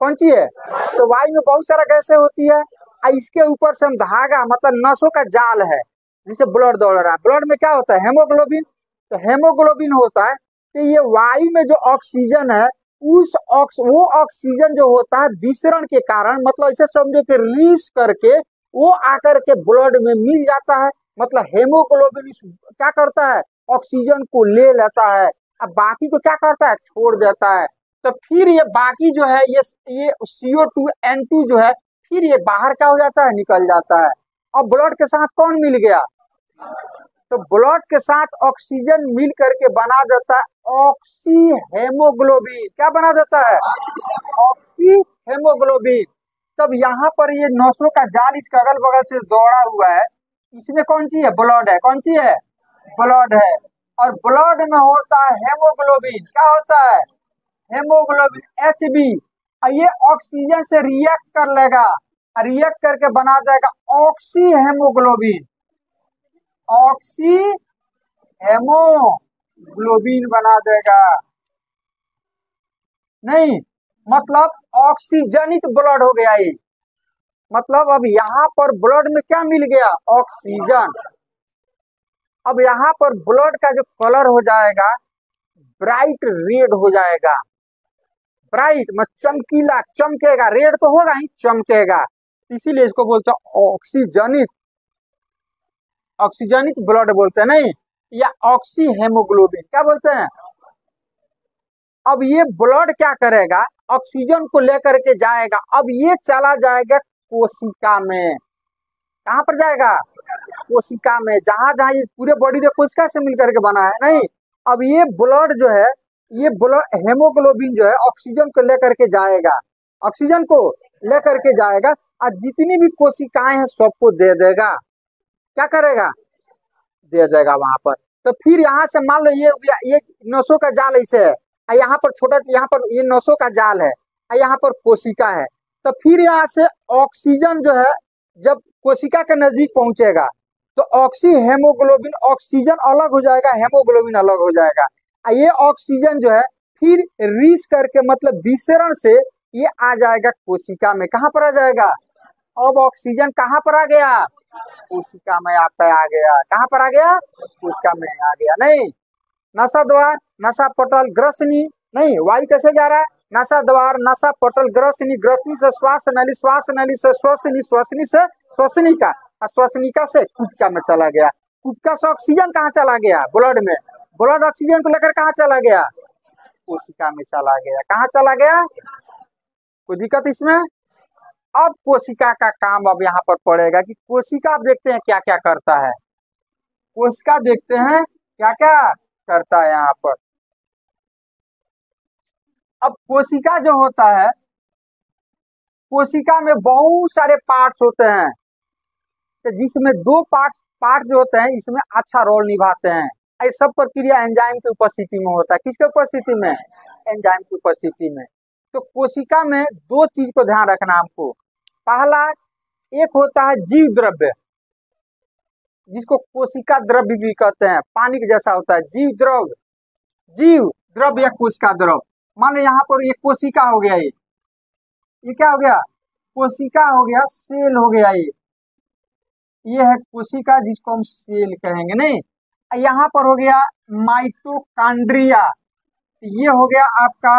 [SPEAKER 1] कौन सी है? तो वायु में बहुत सारा गैसें होती है, इसके ऊपर से हम धागा मतलब नसों का जाल है जिसे ब्लड दौड़ रहा है। ब्लड में क्या होता है? हेमोग्लोबिन। तो हेमोग्लोबिन होता है, तो ये वायु में जो ऑक्सीजन है वो ऑक्सीजन जो होता है विसरण के कारण, मतलब इसे समझो कि रिलीज करके वो आकर के ब्लड में मिल जाता है। मतलब हेमोग्लोबिन क्या करता है? ऑक्सीजन को ले लेता है, अब बाकी को क्या करता है? छोड़ देता है। तो फिर ये बाकी जो है ये CO2 N2 जो है फिर ये बाहर क्या हो जाता है? निकल जाता है। अब ब्लड के साथ कौन मिल गया? तो ब्लड के साथ ऑक्सीजन मिल करके बना देता है ऑक्सी हेमोग्लोबिन। क्या बना देता है? Oxy haemoglobin. तब यहाँ पर ये नसों का जाल इसके अगल बगल से दौड़ा हुआ है, इसमें कौन सी है? ब्लड है। कौन सी है? ब्लड है। और ब्लड में होता है हेमोग्लोबिन। क्या होता है? Haemoglobin Hb। ये ऑक्सीजन से रिएक्ट कर लेगा, रिएक्ट करके बना जाएगा ऑक्सी हेमोग्लोबिन। ऑक्सी हेमोग्लोबिन बना देगा, नहीं मतलब ऑक्सीजनित ब्लड हो गया ये। मतलब अब यहाँ पर ब्लड में क्या मिल गया? ऑक्सीजन। अब यहाँ पर ब्लड का जो कलर हो जाएगा ब्राइट रेड हो जाएगा। ब्राइट मतलब चमकीला, चमकेगा, रेड तो होगा ही, चमकेगा, इसीलिए इसको बोलते हैं ऑक्सीजनित। ऑक्सीजनित ब्लड बोलते हैं, नहीं, या ऑक्सी हेमोग्लोबिन क्या बोलते हैं। अब ये ब्लड क्या करेगा? ऑक्सीजन को लेकर के जाएगा। अब ये चला जाएगा कोशिका में। कहाँ पर जाएगा? कोशिका में, जहां जहां ये पूरे बॉडी जो कोशिका से मिलकर के बना है, नहीं। अब ये ब्लड जो है, ये ब्लड हेमोग्लोबिन जो है ऑक्सीजन को लेकर के जाएगा, ऑक्सीजन को लेकर के जाएगा और जितनी भी कोशिकाएं हैं सबको दे देगा। क्या करेगा? दे देगा वहां पर। तो फिर यहाँ से मान लो ये नसों का जाल ऐसे है, यहाँ पर छोटा, यहाँ पर ये नसों का जाल है, यहाँ पर कोशिका है। तो फिर यहाँ से ऑक्सीजन जो है जब कोशिका के नजदीक पहुंचेगा तो ऑक्सी हेमोग्लोबिन, ऑक्सीजन अलग हो जाएगा, हेमोग्लोबिन अलग हो जाएगा। ये ऑक्सीजन जो है फिर रीस करके मतलब विसरण से ये आ जाएगा कोशिका में। कहाँ पर आ जाएगा? अब ऑक्सीजन कहाँ पर आ गया? कोशिका में आपका आ गया। कहाँ पर आ गया? कोशिका में आ गया। नहीं, नसा द्वार, नसा पटल, ग्रसनी, नहीं, वायु कैसे जा रहा है? नसा द्वार, नसा पटल, ग्रसनी, ग्रसनी से श्वास नली, श्वास नली से श्वसनी, श्वसनी से श्वसनिका, श्वसनिका से कुपिका में चला गया। कुपिका से ऑक्सीजन कहाँ चला गया? ब्लड में। ब्लड ऑक्सीजन को लेकर कहाँ चला गया? कोशिका में चला गया। कहाँ चला गया? कोई दिक्कत इसमें? अब कोशिका का काम अब यहाँ पर पड़ेगा कि कोशिका आप देखते हैं क्या क्या करता है। कोशिका देखते हैं क्या क्या करता है यहाँ पर। अब कोशिका जो होता है, कोशिका में बहुत सारे पार्ट्स होते हैं, तो जिसमें दो पार्ट्स जो होते हैं इसमें अच्छा रोल निभाते हैं। ये सब प्रक्रिया एंजाइम की उपस्थिति में होता है। किसके उपस्थिति में? एंजाइम की उपस्थिति में। तो कोशिका में दो चीज को ध्यान रखना हमको। पहला, एक होता है जीव द्रव्य, जिसको कोशिका द्रव्य भी कहते हैं, पानी के जैसा होता है। जीव द्रव्य, जीव द्रव्य या कोशिका द्रव्य। मान लो यहाँ पर ये कोशिका हो गया, ये क्या हो गया? कोशिका हो गया, सेल हो गया। ये है कोशिका जिसको हम सेल कहेंगे, नहीं। यहाँ पर हो गया माइटोकॉन्ड्रिया, ये हो गया आपका,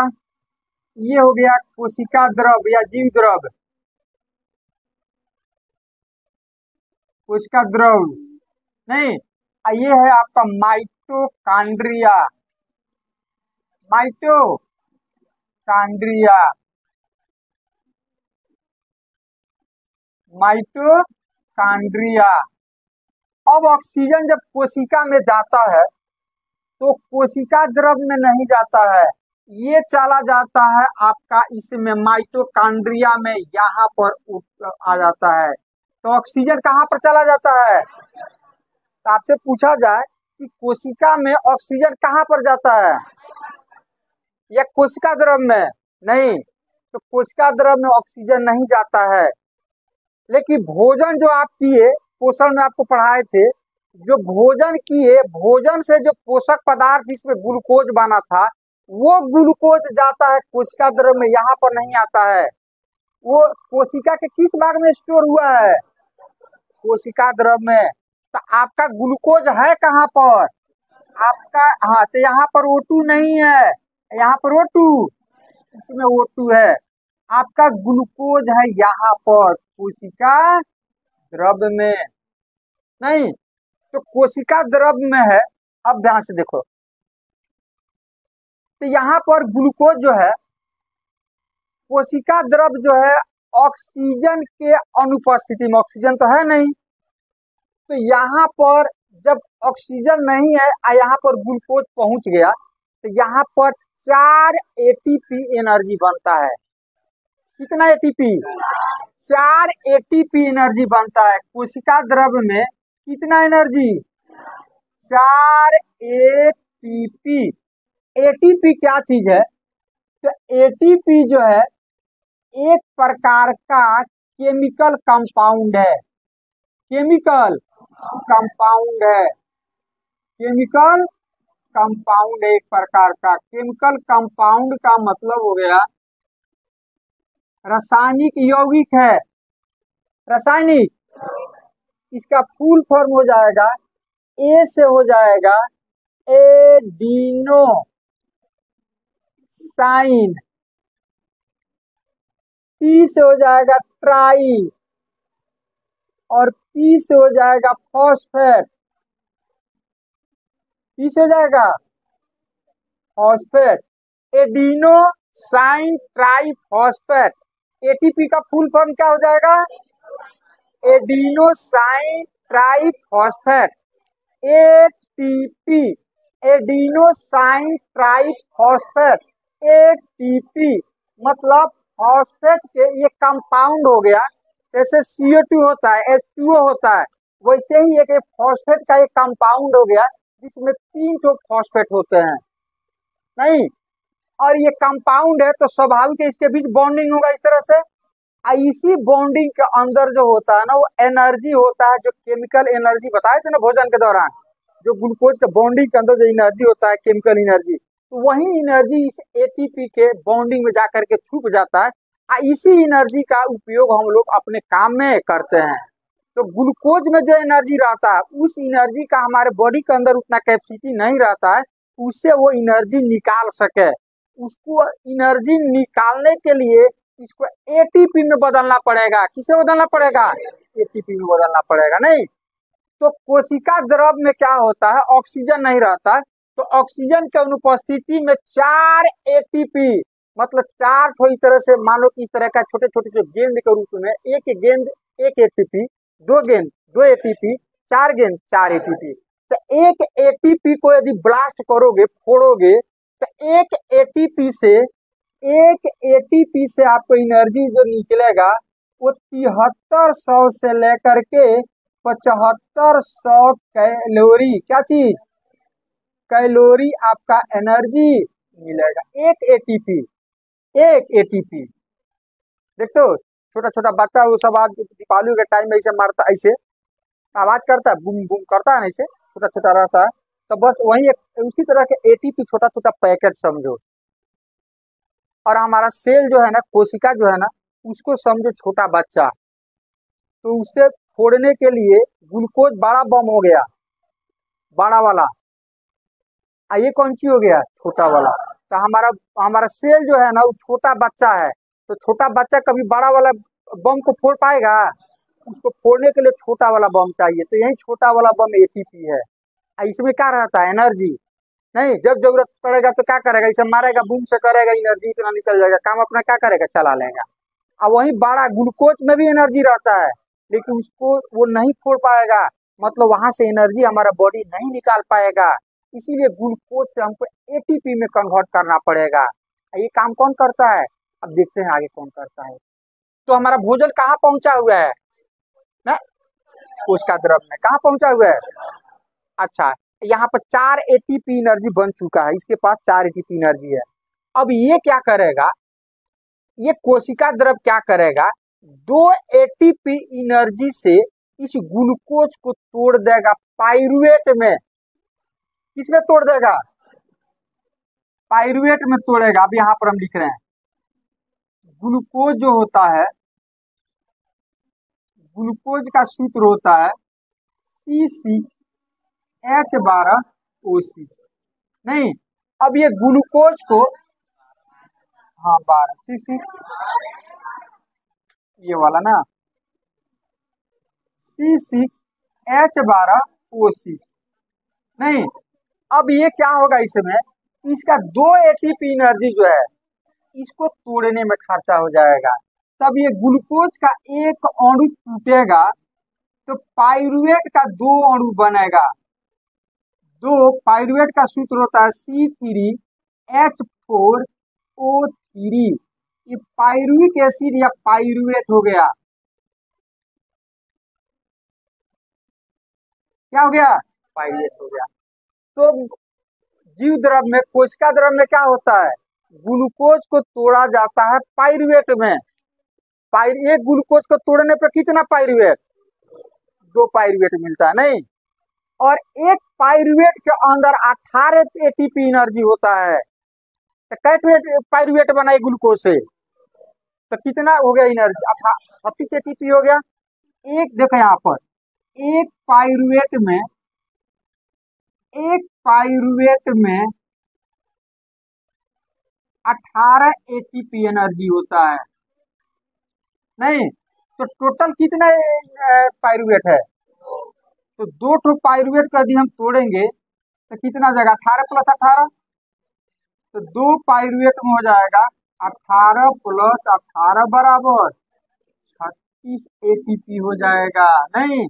[SPEAKER 1] ये हो गया कोशिका द्रव्य या जीव द्रव्य, कोशिका द्रव्य, नहीं। ये है आपका माइटोकॉन्ड्रिया, माइटोकॉन्ड्रिया, माइटोकॉन्ड्रिया। अब ऑक्सीजन जब कोशिका में जाता है तो कोशिका द्रव्य में नहीं जाता है, ये चला जाता है आपका इसमें माइटोकॉन्ड्रिया में, यहाँ पर आ जाता है। तो ऑक्सीजन कहाँ पर चला जाता है? तो आपसे पूछा जाए कि कोशिका में ऑक्सीजन कहाँ पर जाता है, या कोशिका द्रव्य में? नहीं, तो कोशिका द्रव्य में ऑक्सीजन नहीं जाता है। लेकिन भोजन जो आप किए, पोषण में आपको पढ़ाए थे, जो भोजन किए, भोजन से जो पोषक पदार्थ जिसमें ग्लूकोज बना था, वो ग्लूकोज जाता है कोशिका द्रव्य में, यहाँ पर नहीं आता है। वो कोशिका के किस भाग में स्टोर हुआ है? कोशिका द्रव्य में। तो आपका ग्लूकोज है कहाँ पर? आपका, हाँ, तो यहाँ पर O2 नहीं है, यहाँ पर O2, इसमें O2 है। आपका ग्लूकोज है यहाँ पर कोशिका द्रव्य में, नहीं। तो कोशिका द्रव्य में है। अब ध्यान से देखो, तो यहाँ पर ग्लूकोज जो है, कोशिका द्रव्य जो है ऑक्सीजन के अनुपस्थिति में, ऑक्सीजन तो है नहीं, तो यहाँ पर जब ऑक्सीजन नहीं है यहाँ पर ग्लूकोज पहुंच गया, तो यहाँ पर 4 ATP एनर्जी बनता है। कितना ATP? 4 ATP एनर्जी बनता है कोशिका द्रव्य में। कितना एनर्जी? 4 ATP। ATP क्या चीज है? तो ATP जो है एक प्रकार का केमिकल कंपाउंड है, केमिकल कंपाउंड है, केमिकल कंपाउंड एक प्रकार का। केमिकल कंपाउंड का मतलब हो गया रासायनिक यौगिक है, रासायनिक। इसका फुल फॉर्म हो जाएगा, ए से हो जाएगा एडिनो साइन, पी से हो जाएगा ट्राई, और पी से हो जाएगा फॉस्फेट, पी से हो जाएगा phosphate, adenosine triphosphate. ATP का फुल फॉर्म क्या हो जाएगा? Adenosine triphosphate, ATP, adenosine triphosphate, ATP. मतलब फॉस्फेट के ये कंपाउंड हो गया, जैसे CO2 होता है, H2O होता है, वैसे ही एक फॉस्फेट का एक कंपाउंड हो गया जिसमें 3 तो फॉस्फेट होते हैं, नहीं, और ये कंपाउंड है तो स्वाभाविक है इसके बीच बॉन्डिंग होगा इस तरह से। इसी बॉन्डिंग के अंदर जो होता है ना, वो एनर्जी होता है, जो केमिकल एनर्जी बताए थे ना भोजन के दौरान, जो ग्लूकोज के बॉन्डिंग के अंदर जो एनर्जी होता है, केमिकल एनर्जी, तो वही एनर्जी इस एटीपी के बॉन्डिंग में जाकर के छुप जाता है। इसी एनर्जी का उपयोग हम लोग अपने काम में करते हैं। तो ग्लूकोज में जो एनर्जी रहता है, उस एनर्जी का हमारे बॉडी के अंदर उतना कैपेसिटी नहीं रहता है, उससे वो एनर्जी निकाल सके। उसको एनर्जी निकालने के लिए इसको एटीपी में बदलना पड़ेगा। किसे बदलना पड़ेगा? एटीपी में बदलना पड़ेगा, नहीं। तो कोशिका द्रव में क्या होता है, ऑक्सीजन नहीं रहता, तो ऑक्सीजन के अनुपस्थिति में 4 एटीपी, मतलब 4 तो इस तरह से मानो कि इस तरह का छोटे छोटे जो गेंद के रूप में, एक गेंद 1 एटीपी, 2 गेंद 2 एटीपी, 4 गेंद 4 एटीपी। तो एक एटीपी को यदि ब्लास्ट करोगे, फोड़ोगे, तो एक एटीपी से आपको एनर्जी जो निकलेगा वो 7300 से लेकर के 7500 कैलोरी, क्या चीज? कैलोरी आपका एनर्जी मिलेगा एक एटीपी। देखो छोटा छोटा बच्चा वो सब आज दीपावली के टाइम में ऐसे मारता, ऐसे आवाज करता है, बूम बूम करता है ना, ऐसे छोटा छोटा रहता है, तो बस वही उसी तरह के एटीपी छोटा छोटा पैकेट समझो। और हमारा सेल जो है ना, कोशिका जो है ना, उसको समझो छोटा बच्चा। तो उससे फोड़ने के लिए ग्लूकोज बड़ा बम हो गया, बड़ा वाला, ये कौन सी हो गया? छोटा वाला। तो हमारा सेल जो है ना, वो छोटा बच्चा है, तो छोटा बच्चा कभी बड़ा वाला बम को फोड़ पाएगा? उसको फोड़ने के लिए छोटा वाला बम चाहिए, तो यही छोटा वाला बम एटीपी है। इसमें क्या रहता है? एनर्जी। नहीं, जब जरूरत पड़ेगा तो क्या करेगा? इसे मारेगा, बूम से करेगा, एनर्जी इतना निकल जाएगा, काम अपना क्या करेगा? चला लेगा। अब वही बड़ा ग्लूकोज में भी एनर्जी रहता है, लेकिन उसको वो नहीं फोड़ पाएगा, मतलब वहां से एनर्जी हमारा बॉडी नहीं निकाल पाएगा। इसीलिए ग्लूकोज से हमको एटीपी में कन्वर्ट करना पड़ेगा। ये काम कौन करता है? अब देखते हैं आगे कौन करता है। तो हमारा भोजन कहाँ पहुंचा हुआ है ना? कोशिका द्रव में कहाँ पहुंचा हुआ है? अच्छा, यहाँ पर 4 एटीपी एनर्जी बन चुका है, इसके पास 4 एटीपी एनर्जी है। अब ये क्या करेगा, ये कोशिका द्रव क्या करेगा, 2 एटीपी एनर्जी से इस ग्लूकोज को तोड़ देगा पाइरुवेट में। किसमें तोड़ देगा? पाइरुवेट में तोड़ेगा। अब यहाँ पर हम लिख रहे हैं, ग्लूकोज जो होता है, ग्लूकोज का सूत्र होता है C6H12O6, नहीं। अब ये ग्लूकोज को, हाँ 12 C6, ये वाला ना, C6H12O6, नहीं। अब ये क्या होगा, इसमें इसका 2 एटीपी एनर्जी जो है, इसको तोड़ने में खर्चा हो जाएगा। तब ये ग्लूकोज का एक अणु टूटेगा तो पाइरुवेट का 2 अणु बनेगा। 2 पाइरुवेट का सूत्र होता है C3H4O3। ये पाइरुविक एसिड या पाइरुवेट हो गया। क्या हो गया? पाइरुवेट हो गया। तो जीव द्रव में, कोशिका द्रव में क्या होता है, ग्लूकोज को तोड़ा जाता है पाइरुवेट में। एक ग्लूकोज को तोड़ने पर कितना पाइरुवेट? 2 पाइरुवेट मिलता है, नहीं। और एक पाइरुवेट के अंदर 18 एटीपी एनर्जी होता है। तो कैसे पाइरुवेट बनाए ग्लूकोज से? तो कितना हो गया एनर्जी, 36 एटीपी हो गया। एक देखो यहाँ पर, एक पाइरुवेट में, एक पाइरुवेट में 18 एटीपी एनर्जी होता है, नहीं तो टोटल कितना पाइरुवेट है, तो दो ठो पाइरुवेट का यदि हम तोड़ेंगे तो कितना जाएगा, 18 प्लस 18, तो दो पाइरुवेट में हो जाएगा 18 प्लस 18 बराबर 36 एटीपी हो जाएगा। नहीं,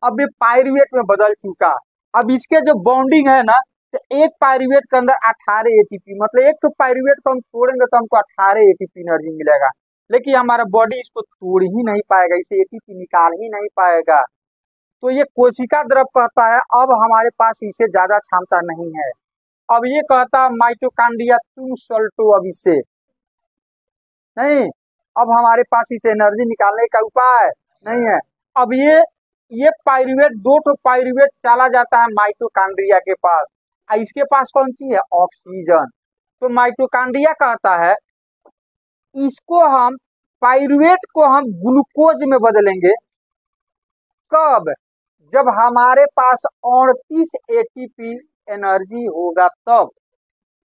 [SPEAKER 1] अब ये पाइरुवेट में बदल चुका। अब इसके जो बॉन्डिंग है ना, तो एक पाइरुवेट के अंदर 18 एटीपी, मतलब एक तो पाइरुवेट को हम तोड़ेंगे तो हमको 18 एटीपी एनर्जी मिलेगा, लेकिन हमारा बॉडी इसको तोड़ ही नहीं पाएगा, इसे एटीपी निकाल ही नहीं पाएगा। तो ये कोशिका द्रव कहता है अब हमारे पास इसे ज्यादा क्षमता नहीं है। अब ये कहता माइटोकांड्रिया तुम सल्टो, अब इससे नहीं, अब हमारे पास इसे एनर्जी निकालने का उपाय नहीं है। अब ये पाइरुवेट, दो ठो पाइरुवेट चला जाता है माइटोकांड्रिया के पास, इसके पास कौन सी है, ऑक्सीजन। तो माइटोकांड्रिया कहता है इसको हम, पाइरुवेट को हम ग्लूकोज में बदलेंगे। कब, जब हमारे पास 38 एटीपी एनर्जी होगा तब।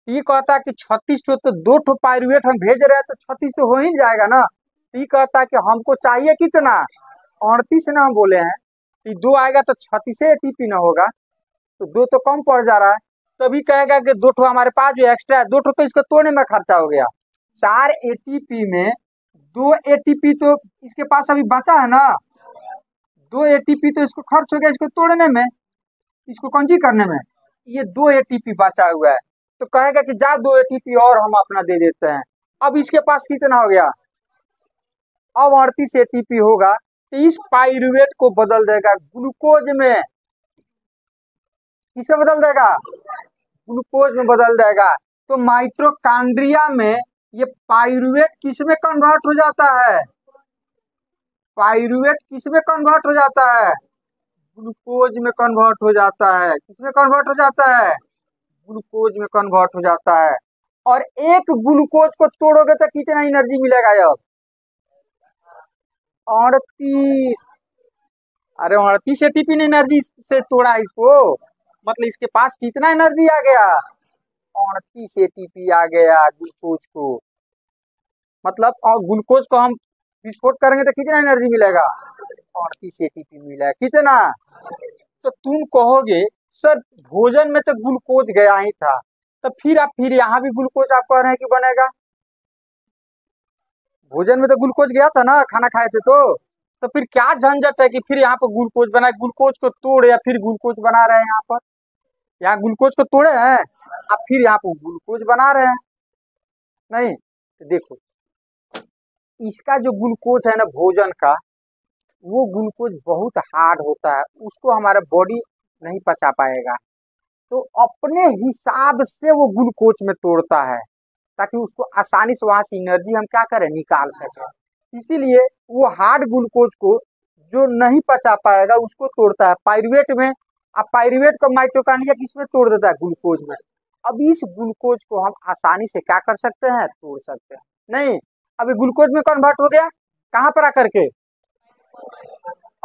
[SPEAKER 1] ये कहता है कि 36 तो दो ठो पाइरुवेट हम भेज रहे हैं तो 36 तो हो ही जाएगा ना। ये कहता है कि हमको चाहिए कितना, 38 ना हम बोले हैं, कि दो आएगा तो 36 एटीपी ना होगा, तो दो तो कम पड़ जा रहा है। तभी कहेगा कि दो ठो हमारे पास जो एक्स्ट्रा है, दो ठो तो इसको तोड़ने में खर्चा हो गया। 4 एटीपी में 2 एटीपी तो इसके पास अभी बचा है ना, 2 एटीपी तो इसको खर्च हो गया इसको तोड़ने में, इसको कौन सी करने में, ये 2 एटीपी बचा हुआ है। तो कहेगा कि जा 2 एटीपी और हम अपना दे देते हैं। अब इसके पास कितना हो गया, अब 38 एटीपी होगा, तो इस पाइरुवेट को बदल देगा ग्लूकोज में। किसे बदल देगा, ग्लूकोज में बदल देगा। तो माइटोकांड्रिया में ये पाइरुवेट किस में कन्वर्ट हो जाता है, पाइरुवेट किस में कन्वर्ट हो जाता है, ग्लूकोज में कन्वर्ट हो जाता है। किस में कन्वर्ट हो जाता है, ग्लूकोज में कन्वर्ट हो जाता है। और एक ग्लूकोज को तोड़ोगे तो कितना एनर्जी मिलेगा, अब 38, अरे 38 एटीपी ने एनर्जी से तोड़ा इसको, मतलब इसके पास कितना एनर्जी आ गया, 38 एटीपी आ गया ग्लूकोज को। मतलब और ग्लूकोज को हम विस्फोट करेंगे तो कितना एनर्जी मिलेगा, 38 एटीपी मिला। कितना, तो तुम कहोगे सर भोजन में तो ग्लूकोज गया ही था, तो फिर यहाँ भी ग्लूकोज आप कह रहे हैं कि बनेगा। भोजन में तो ग्लूकोज गया था ना, खाना खाए थे तो फिर क्या झंझट है कि फिर यहाँ पर ग्लूकोज बना, ग्लूकोज को तोड़े या फिर ग्लूकोज बना रहे हैं। यहाँ पर, यहाँ ग्लूकोज को तोड़े हैं, अब फिर यहाँ पर ग्लूकोज बना रहे हैं। नहीं, तो देखो इसका जो ग्लूकोज है ना भोजन का, वो ग्लूकोज बहुत हार्ड होता है, उसको हमारा बॉडी नहीं पचा पाएगा। तो अपने हिसाब से वो ग्लूकोज में तोड़ता है ताकि उसको आसानी से वहां से एनर्जी हम क्या करें, निकाल सके। इसीलिए वो हार्ड ग्लूकोज को जो नहीं पचा पाएगा उसको तोड़ता है पाइरुवेट में। अब पाइरुवेट को माइटोकांड्रिया किसमें तोड़ देता है, ग्लूकोज में। अब इस ग्लूकोज को हम आसानी से क्या कर सकते हैं, तोड़ सकते हैं। नहीं, अभी ग्लूकोज में कन्वर्ट हो गया, कहाँ पर आकर के,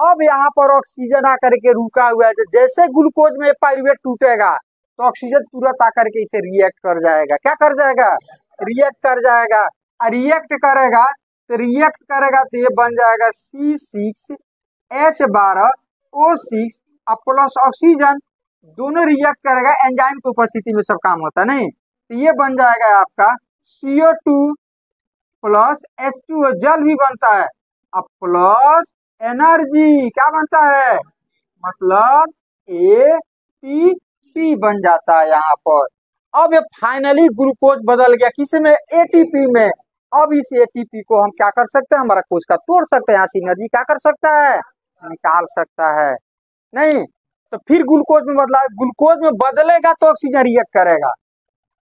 [SPEAKER 1] अब यहाँ पर ऑक्सीजन आकर के रुका हुआ है। जैसे ग्लूकोज में पाइरुवेट टूटेगा तो ऑक्सीजन तुरंत आकर के इसे रिएक्ट कर जाएगा। क्या कर जाएगा, रिएक्ट कर जाएगा। रिएक्ट करेगा तो ये बन जाएगा C6H12O6 प्लस ऑक्सीजन, दोनों रिएक्ट करेगा। एंजाइम की उपस्थिति में सब काम होता है। नहीं, तो ये बन जाएगा आपका CO2 प्लस H2O, जल भी बनता है, अब प्लस एनर्जी क्या बनता है, मतलब ATP बन जाता है यहाँ पर। अब ये फाइनली ग्लूकोज बदल गया किस में, ATP में। अब इस ATP को हम क्या कर सकते हैं, हमारा कोशिका तोड़ सकते हैं, यहाँ से एनर्जी क्या कर सकता है, निकाल सकता है। नहीं, तो फिर ग्लूकोज में बदला, ग्लूकोज में बदलेगा तो ऑक्सीजन रिएक्ट करेगा,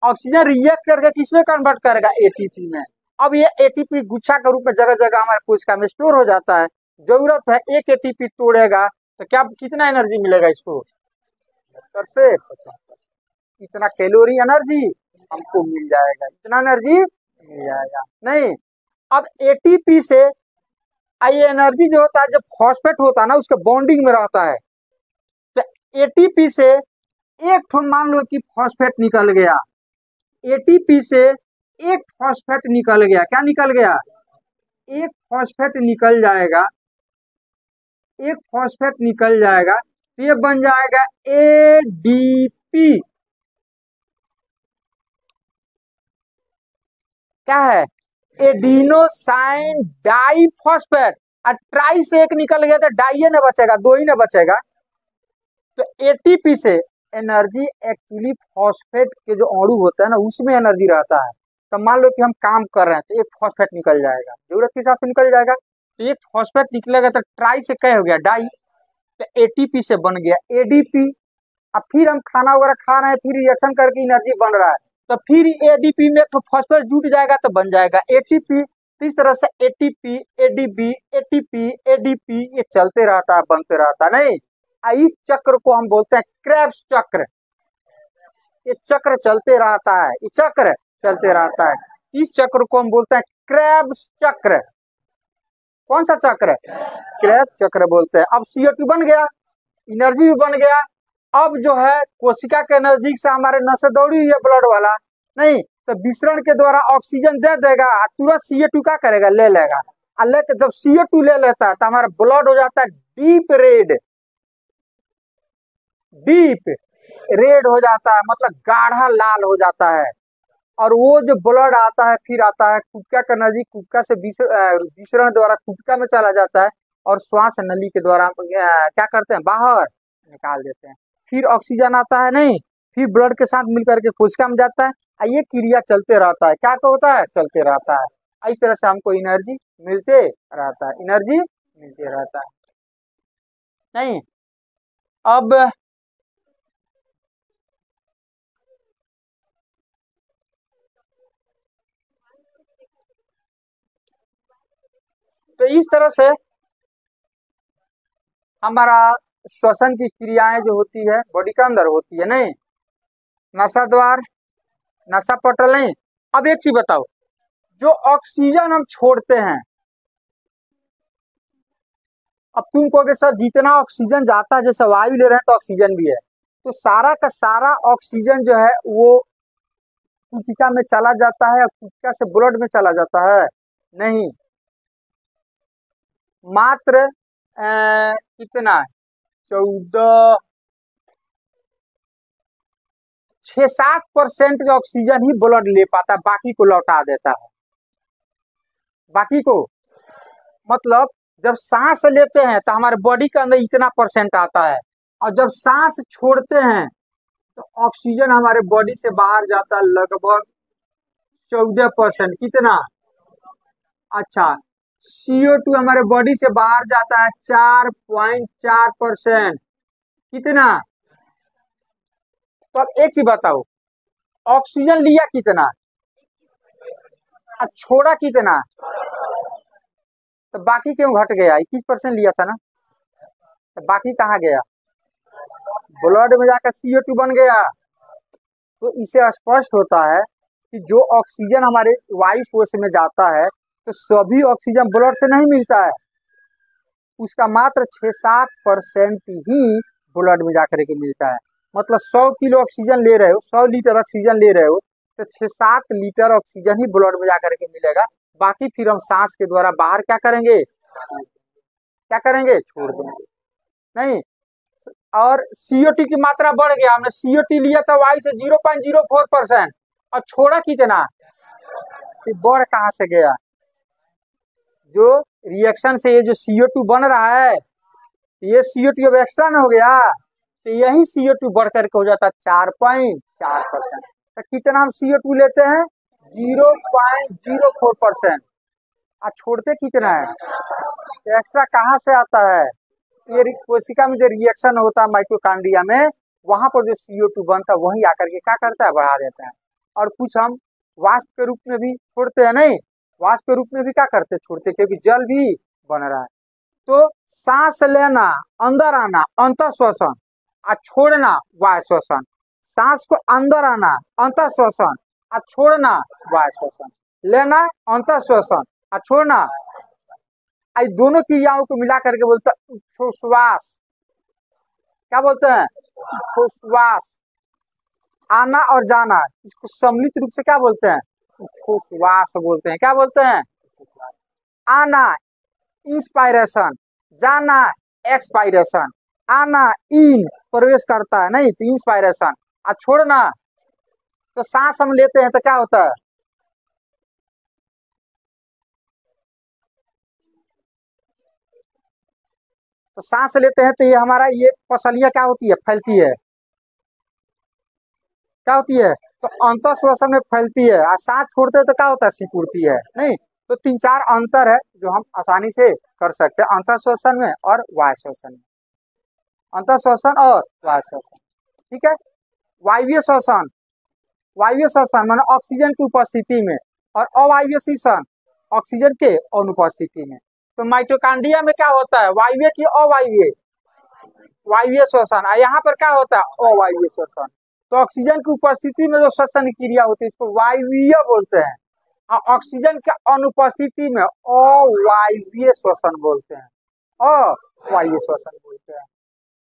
[SPEAKER 1] ऑक्सीजन रिएक्ट करके किसमें कन्वर्ट करेगा, ATP में। अब ये ATP गुच्छा के रूप में जगह जगह हमारे कोशिका में स्टोर हो जाता है। जरूरत है एक ATP तोड़ेगा तो क्या कितना एनर्जी मिलेगा इसको, 70 से 75, इतना कैलोरी एनर्जी हमको मिल जाएगा, इतना एनर्जी मिल जाएगा। नहीं, अब एटीपी से ये एनर्जी जो होता है, जब फॉस्फेट होता है ना, उसके बॉन्डिंग में रहता है, तो एटीपी से एक ठो मान लो कि फॉस्फेट निकल गया, एटीपी से एक फॉस्फेट निकल गया, क्या निकल गया, एक फॉस्फेट निकल जाएगा, एक फॉस्फेट निकल जाएगा, तो ये बन जाएगा एडीपी। क्या है, एडिनोसाइन डाइफॉस्फेट। और ट्राई से एक निकल गया तो डाई न बचेगा, दो ही न बचेगा। तो एटीपी से एनर्जी एक्चुअली फॉस्फेट के जो अणु होता है ना, उसमें एनर्जी रहता है। तो मान लो कि हम काम कर रहे हैं तो एक फॉस्फेट निकल जाएगा, जरूरत के हिसाब से निकल जाएगा, तो एक फॉस्फेट निकलेगा तो ट्राई से क्या हो गया, डाई, तो एटीपी से बन गया एडीपी। अब फिर हम खाना वगैरह खा रहे हैं, फिर रिएक्शन करके एनर्जी बन रहा है, तो फिर एडीपी में तो फॉस्फेट जुट जाएगा तो बन जाएगा एटीपी। तो इस तरह से एटीपी एडीपी एटीपी एडीपी ये चलते रहता है, बनते रहता है। नहीं, इस चक्र को हम बोलते हैं क्रेब्स चक्र। ये चक्र चलते रहता है, ये चक्र चलते रहता है, इस चक्र को हम बोलते हैं क्रेब्स चक्र। कौन सा चक्र, क्रेब्स चक्र बोलते हैं। अब CO2 बन गया, एनर्जी भी बन गया। अब जो है कोशिका के नजदीक से हमारे नसें दौड़ी हुई है ब्लड वाला, नहीं तो विसरण के द्वारा ऑक्सीजन दे देगा, तुरंत CO2 क्या करेगा, ले लेगा। लेके जब CO2 ले लेता है तो हमारा ब्लड हो जाता है डीप रेड, डीप रेड हो जाता है, मतलब गाढ़ा लाल हो जाता है। और वो जो ब्लड आता है फिर आता है कुबका के नजदीक, कुबका से विसरण द्वारा कुबका में चला जाता है, और श्वास नली के द्वारा क्या करते हैं, बाहर निकाल देते हैं। फिर ऑक्सीजन आता है, नहीं फिर ब्लड के साथ मिलकर के कोशिका में जाता है, ये क्रिया चलते रहता है। क्या होता है, चलते रहता है। इस तरह से हमको एनर्जी मिलते रहता है, एनर्जी मिलते रहता है। नहीं, अब तो इस तरह से हमारा श्वसन की क्रियाएं जो होती है बॉडी के अंदर होती है। नहीं, नसा द्वार, नसा पटल। नहीं, अब एक चीज बताओ, जो ऑक्सीजन हम छोड़ते हैं, अब तुम कहोगे सर जितना ऑक्सीजन जाता है, जैसे वायु ले रहे हैं तो ऑक्सीजन भी है, तो सारा का सारा ऑक्सीजन जो है वो कोशिका में चला जाता है, कोशिका से ब्लड में चला जाता है, नहीं, मात्र कितना 14 6-7% जो ऑक्सीजन ही ब्लड ले पाता है, बाकी को लौटा देता है। बाकी को मतलब जब सांस लेते हैं तो हमारे बॉडी के अंदर इतना परसेंट आता है, और जब सांस छोड़ते हैं तो ऑक्सीजन हमारे बॉडी से बाहर जाता है लगभग 14%। कितना, अच्छा, CO2 हमारे बॉडी से बाहर जाता है 4.4%। कितना, तो अब एक चीज बताओ, ऑक्सीजन लिया कितना और छोड़ा कितना, तो बाकी क्यों घट गया, 21% लिया था ना, तो बाकी कहाँ गया, ब्लड में जाकर CO2 बन गया। तो इसे स्पष्ट होता है कि जो ऑक्सीजन हमारे वायु कोश में जाता है, तो सभी ऑक्सीजन ब्लड से नहीं मिलता है, उसका मात्र 6-7% ही ब्लड में जाकर के मिलता है। मतलब 100 किलो ऑक्सीजन ले रहे हो, 100 लीटर ऑक्सीजन ले रहे हो, तो 6-7 लीटर ऑक्सीजन ही ब्लड में जाकर के मिलेगा। बाकी फिर हम सांस के द्वारा बाहर क्या करेंगे, क्या करेंगे, छोड़ देंगे। नहीं, और CO2 की मात्रा बढ़ गया, हमने CO2 लिया था वायु से 0.04% और छोड़ा कितना, तो बढ़ कहाँ से गया, जो रिएक्शन से ये जो CO2 बन रहा है, ये CO2 अब एक्स्ट्रा ना हो गया, तो यही CO2 बढ़ करके हो जाता है 4.4%। तो कितना हम CO2 लेते हैं, 0.04%, और छोड़ते कितना है, तो एक्स्ट्रा कहाँ से आता है, ये कोशिका में जो रिएक्शन होता है माइटोकॉन्ड्रिया में, वहां पर जो CO2 बनता है वही आकर के क्या करता है, बढ़ा देता है। और कुछ हम वाष्प के रूप में भी छोड़ते हैं, नहीं वाष्प के रूप में भी क्या करते, छोड़ते, क्योंकि जल भी बन रहा है। तो सांस लेना, अंदर आना अंतर श्वसन, और छोड़ना वायु श्वसन। सांस को अंदर आना अंतर श्वसन, और छोड़ना वायु श्वसन। लेना अंतर श्वसन, छोड़ना, आई दोनों क्रियाओं को मिला करके बोलते हैं उच्छ्वास। क्या बोलते हैं? उच्छ्वास। आना और जाना, इसको सम्मिलित रूप से क्या बोलते हैं? उच्छ्वास बोलते हैं। क्या बोलते हैं? आना इंस्पायरेशन, जाना एक्सपायरेशन। आना इन प्रवेश करता है नहीं तो इंस्पायरेशन, और छोड़ना तो सांस हम लेते हैं तो क्या होता है? तो सांस लेते हैं तो ये हमारा ये पसलियां क्या होती है? फैलती है। क्या होती है? तो अंतर श्वसन में फैलती है, और सांस छोड़ते हैं तो क्या होता है? सिकुड़ती है नहीं। तो तीन चार अंतर है जो हम आसानी से कर सकते हैं अंतर श्वसन में और वायु श्वसन में। अंतर श्वसन और वायु श्वसन, ठीक है। वायवीय श्वसन, वायवीय श्वसन माने ऑक्सीजन की उपस्थिति में, और अवायवीय श्वसन ऑक्सीजन के अनुपस्थिति में। तो माइटोकॉन्ड्रिया में क्या होता है? वायवीय की अवायवीय? वायवीय श्वसन। और यहाँ पर क्या होता है? अवायवीय श्वसन। तो ऑक्सीजन की उपस्थिति में जो श्वसन क्रिया होती है इसको वायवीय बोलते हैं, और ऑक्सीजन के अनुपस्थिति में अवायवीय श्वसन बोलते हैं। अवायवीय श्वसन।